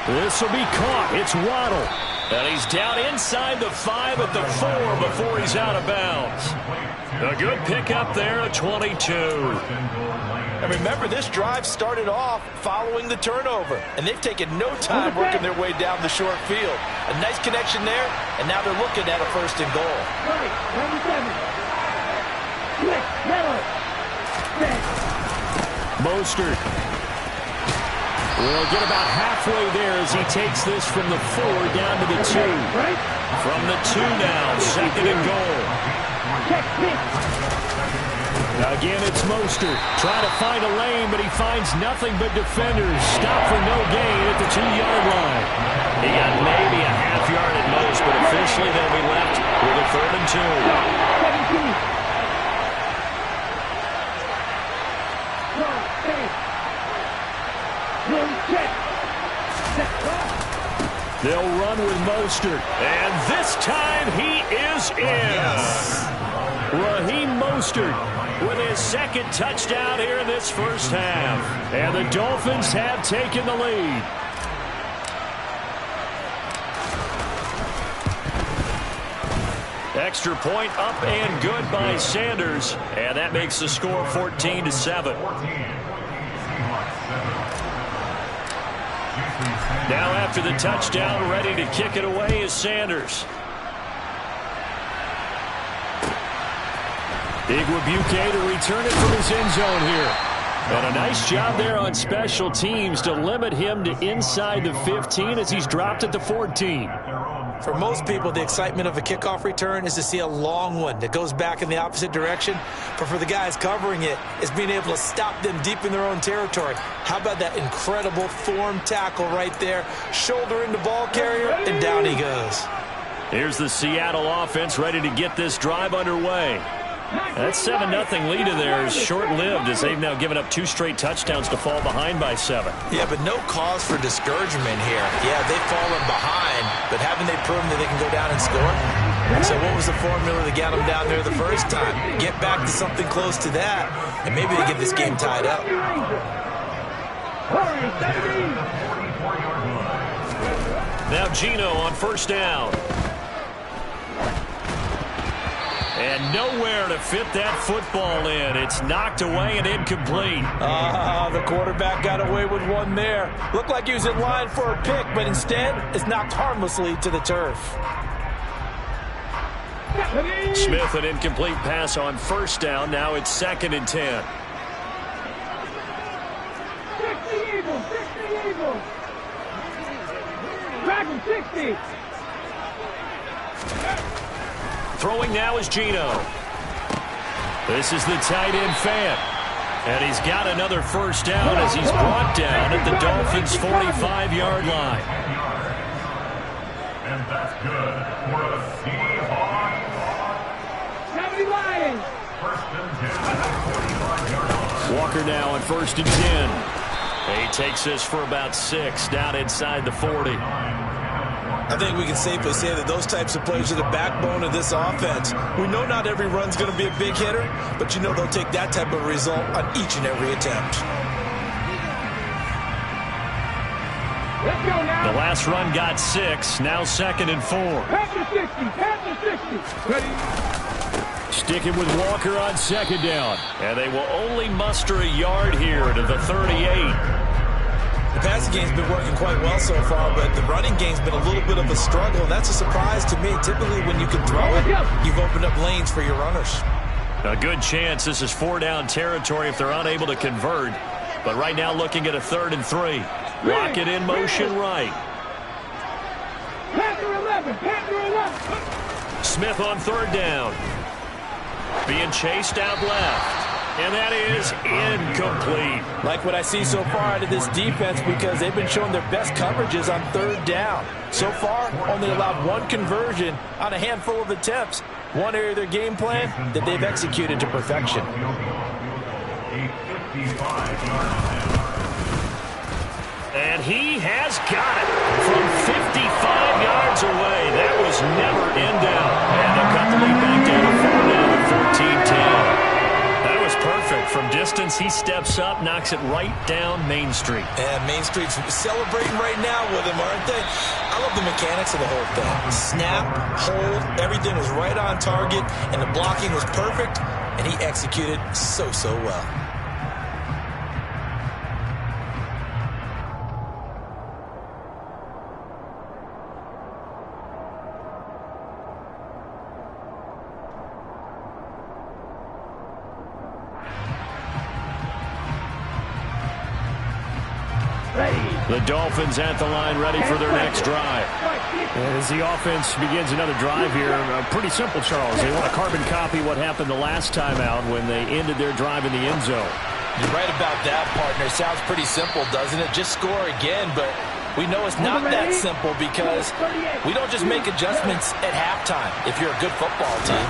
This will be caught. It's Waddle. And he's down inside the 5 at the 4 before he's out of bounds. A good pickup there at 22. And remember, this drive started off following the turnover. And they've taken no time working their way down the short field. A nice connection there, and now they're looking at a 1st and goal. Right, 97. Quick, yellow. Mostert will get about halfway there as he takes this from the 4 down to the 2. From the 2 now, 2nd and goal. Again, it's Mostert. Trying to find a lane, but he finds nothing but defenders. Stop for no gain at the 2-yard line. He got maybe a half yard at most, but officially they'll be left with a 3rd and 2. They'll run with Mostert. And this time he is in. Yes. Raheem Mostert with his 2nd touchdown here in this first half. And the Dolphins have taken the lead. Extra point up and good by Sanders. And that makes the score 14-7. Now after the touchdown, ready to kick it away is Sanders. Igwebuike to return it from his end zone here. And a nice job there on special teams to limit him to inside the 15 as he's dropped at the 14. For most people, the excitement of a kickoff return is to see a long one that goes back in the opposite direction. But for the guys covering it, it's being able to stop them deep in their own territory. How about that incredible form tackle right there? Shoulder into ball carrier, and down he goes. Here's the Seattle offense ready to get this drive underway. That 7-0 lead in there is short-lived as they've now given up 2 straight touchdowns to fall behind by 7. Yeah, but no cause for discouragement here. Yeah, they've fallen behind, but haven't they proven that they can go down and score? So what was the formula to get them down there the first time? Get back to something close to that, and maybe they get this game tied up. Now Geno on first down. And nowhere to fit that football in. It's knocked away and incomplete. The quarterback got away with one there. Looked like he was in line for a pick, but instead it's knocked harmlessly to the turf. Smith, an incomplete pass on first down. Now it's 2nd and 10. 60 Eagles, 60 Eagles. Back him, 60. Throwing now is Geno. This is the tight end Fant. And he's got another first down as he's brought down at the Dolphins' 45-yard line. And that's good for the Seahawks. 70 Lions. First and 10, 45-yard line. Walker now on 1st and 10. He takes this for about 6 down inside the 40. I think we can safely say that those types of plays are the backbone of this offense. We know not every run's going to be a big hitter, but you know they'll take that type of result on each and every attempt. Let's go now. The last run got 6, now 2nd and 4. Panther 60, Panther 60. Ready? Sticking with Walker on 2nd down. And they will only muster a yard here to the 38. The passing game's been working quite well so far, but the running game's been a little bit of a struggle, and that's a surprise to me. Typically, when you can throw it, you've opened up lanes for your runners. A good chance this is 4-down territory if they're unable to convert. But right now looking at a 3rd and 3. Lock it in motion right. Panther 11, Panther 11. Smith on 3rd down. Being chased out left. And that is incomplete. Like what I see so far out of this defense because they've been showing their best coverages on 3rd down. So far, only allowed 1 conversion on a handful of attempts. One area of their game plan that they've executed to perfection. And he has got it from 55 yards away. That was never in doubt. And they'll cut the lead back down to 4 now with 14-10. That was perfect. From distance, he steps up, knocks it right down Main Street. And Main Street's celebrating right now with him, aren't they? I love the mechanics of the whole thing. Snap, hold, everything was right on target, and the blocking was perfect, and he executed so well. The Dolphins at the line ready for their next drive. As the offense begins another drive here, pretty simple, Charles. They want to carbon copy what happened the last time out when they ended their drive in the end zone. You're right about that, partner. Sounds pretty simple, doesn't it? Just score again, but we know it's not that simple because we don't just make adjustments at halftime if you're a good football team.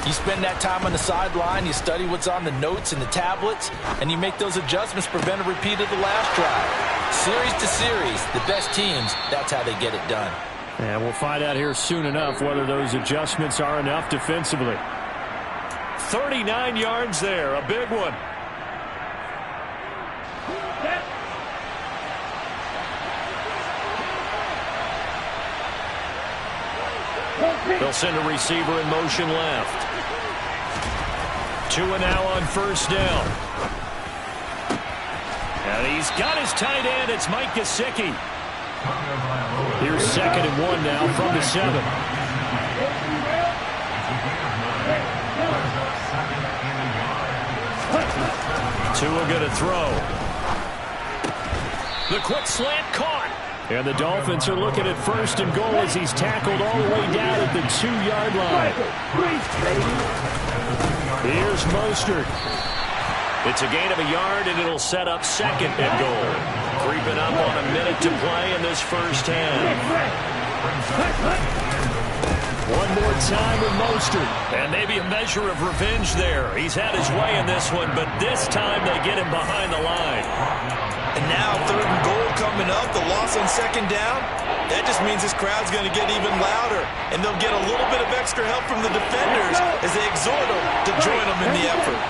You spend that time on the sideline, you study what's on the notes and the tablets, and you make those adjustments to prevent a repeat of the last drive. Series to series, the best teams, that's how they get it done. And we'll find out here soon enough whether those adjustments are enough defensively. 39 yards there, a big one. They'll send a receiver in motion left. Tua now on first down. And he's got his tight end. It's Mike Gesicki. Here's 2nd and 1 now from the 7. Tua going to throw. The quick slant caught. And the Dolphins are looking at 1st and goal as he's tackled all the way down at the 2-yard line. Here's Mostert. It's a gain of a yard, and it'll set up 2nd and goal. Creeping up on a minute to play in this first half. One more time with Mostert. And maybe a measure of revenge there. He's had his way in this one, but this time they get him behind the line. And now 3rd and goal coming up, the loss on 2nd down. That just means this crowd's going to get even louder. And they'll get a little bit of extra help from the defenders as they exhort them to join them in the effort.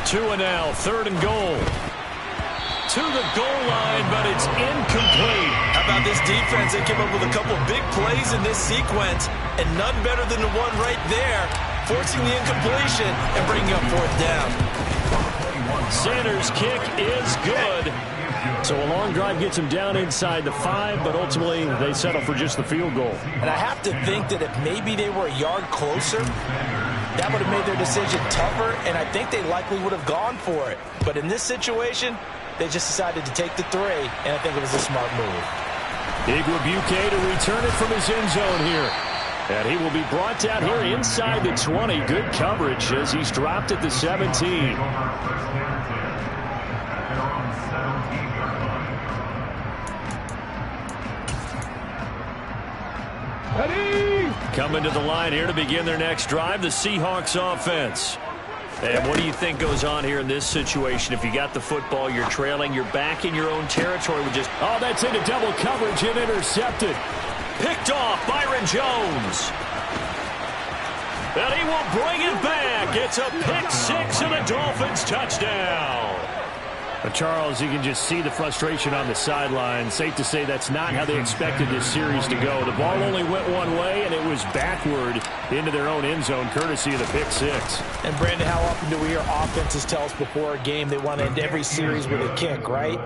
2 and now, 3rd and goal. To the goal line, but it's incomplete. How about this defense? They came up with a couple big plays in this sequence, and none better than the one right there, forcing the incompletion and bringing up 4th down. Sanders' kick is good. So a long drive gets him down inside the 5, but ultimately they settle for just the field goal. And I have to think that if maybe they were a yard closer, that would have made their decision tougher, and I think they likely would have gone for it. But in this situation, they just decided to take the 3, and I think it was a smart move. Igwebuike to return it from his end zone here. And he will be brought down here inside the 20. Good coverage as he's dropped at the 17. Coming to the line here to begin their next drive, the Seahawks offense. And what do you think goes on here in this situation? If you got the football, you're trailing, you're back in your own territory with just... Oh, that's into double coverage and intercepted. Picked off, Byron Jones. And he will bring it back. It's a pick 6 and a Dolphins touchdown. Charles, you can just see the frustration on the sideline. Safe to say that's not how they expected this series to go. The ball only went one way, and it was backward into their own end zone, courtesy of the pick 6. And, Brandon, how often do we hear offenses tell us before a game they want to end every series with a kick, right?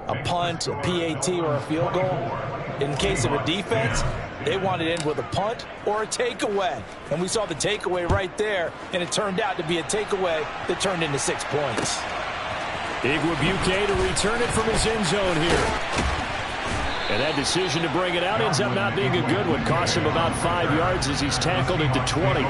A punt, a PAT, or a field goal. In case of a defense, they want to end with a punt or a takeaway. And we saw the takeaway right there, and it turned out to be a takeaway that turned into 6 points. Igwebuike to return it from his end zone here. And that decision to bring it out ends up not being a good one. Costs him about 5 yards as he's tackled at the 20.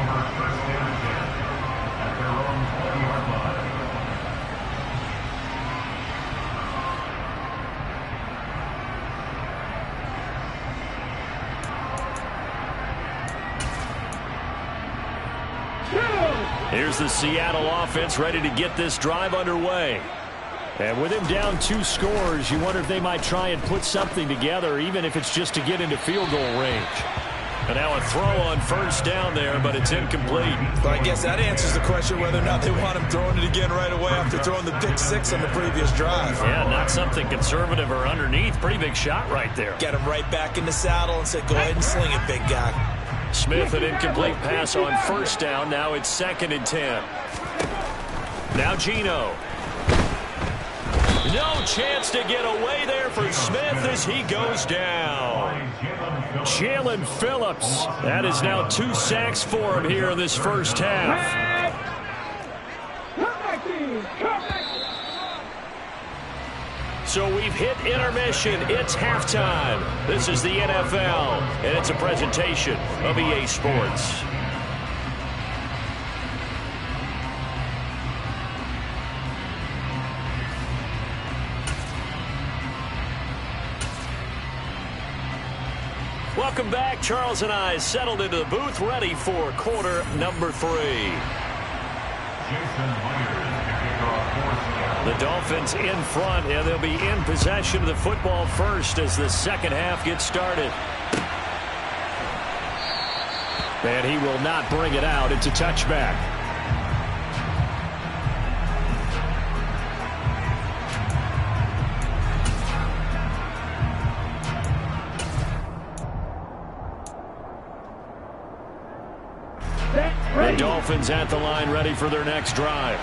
Here's the Seattle offense ready to get this drive underway. And with him down 2 scores, you wonder if they might try and put something together, even if it's just to get into field goal range. And now a throw on 1st down there, but it's incomplete. But I guess that answers the question whether or not they want him throwing it again right away after throwing the pick 6 on the previous drive. Yeah, not something conservative or underneath. Pretty big shot right there. Get him right back in the saddle and said, go ahead and sling it, big guy. Smith, an incomplete pass on 1st down. Now it's 2nd and 10. Now Geno. No chance to get away there for Smith as he goes down. Jalen Phillips. That is now 2 sacks for him here in this first half. So we've hit intermission. It's halftime. This is the NFL, and it's a presentation of EA Sports. Welcome back. Charles and I settled into the booth, ready for quarter number 3. The Dolphins in front, and they'll be in possession of the football first as the second half gets started. And he will not bring it out. It's a touchback. The Dolphins at the line ready for their next drive.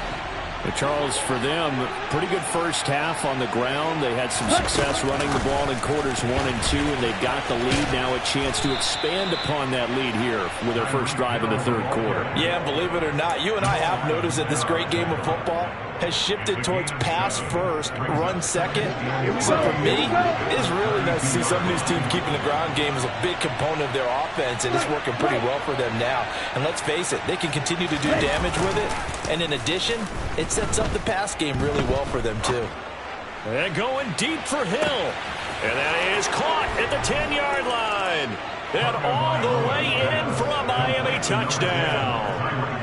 Charles, for them, pretty good first half on the ground. They had some success running the ball in quarters 1 and 2, and they got the lead. Now a chance to expand upon that lead here with their first drive in the third quarter. Yeah, believe it or not, you and I have noticed that this great game of football has shifted towards pass first, run second. So for me, it's really nice to see some of these teams keeping the ground game as a big component of their offense, and it's working pretty well for them now. And let's face it, they can continue to do damage with it. And in addition, it sets up the pass game really well for them too. And going deep for Hill. And that is caught at the 10-yard line. And all the way in for a Miami touchdown.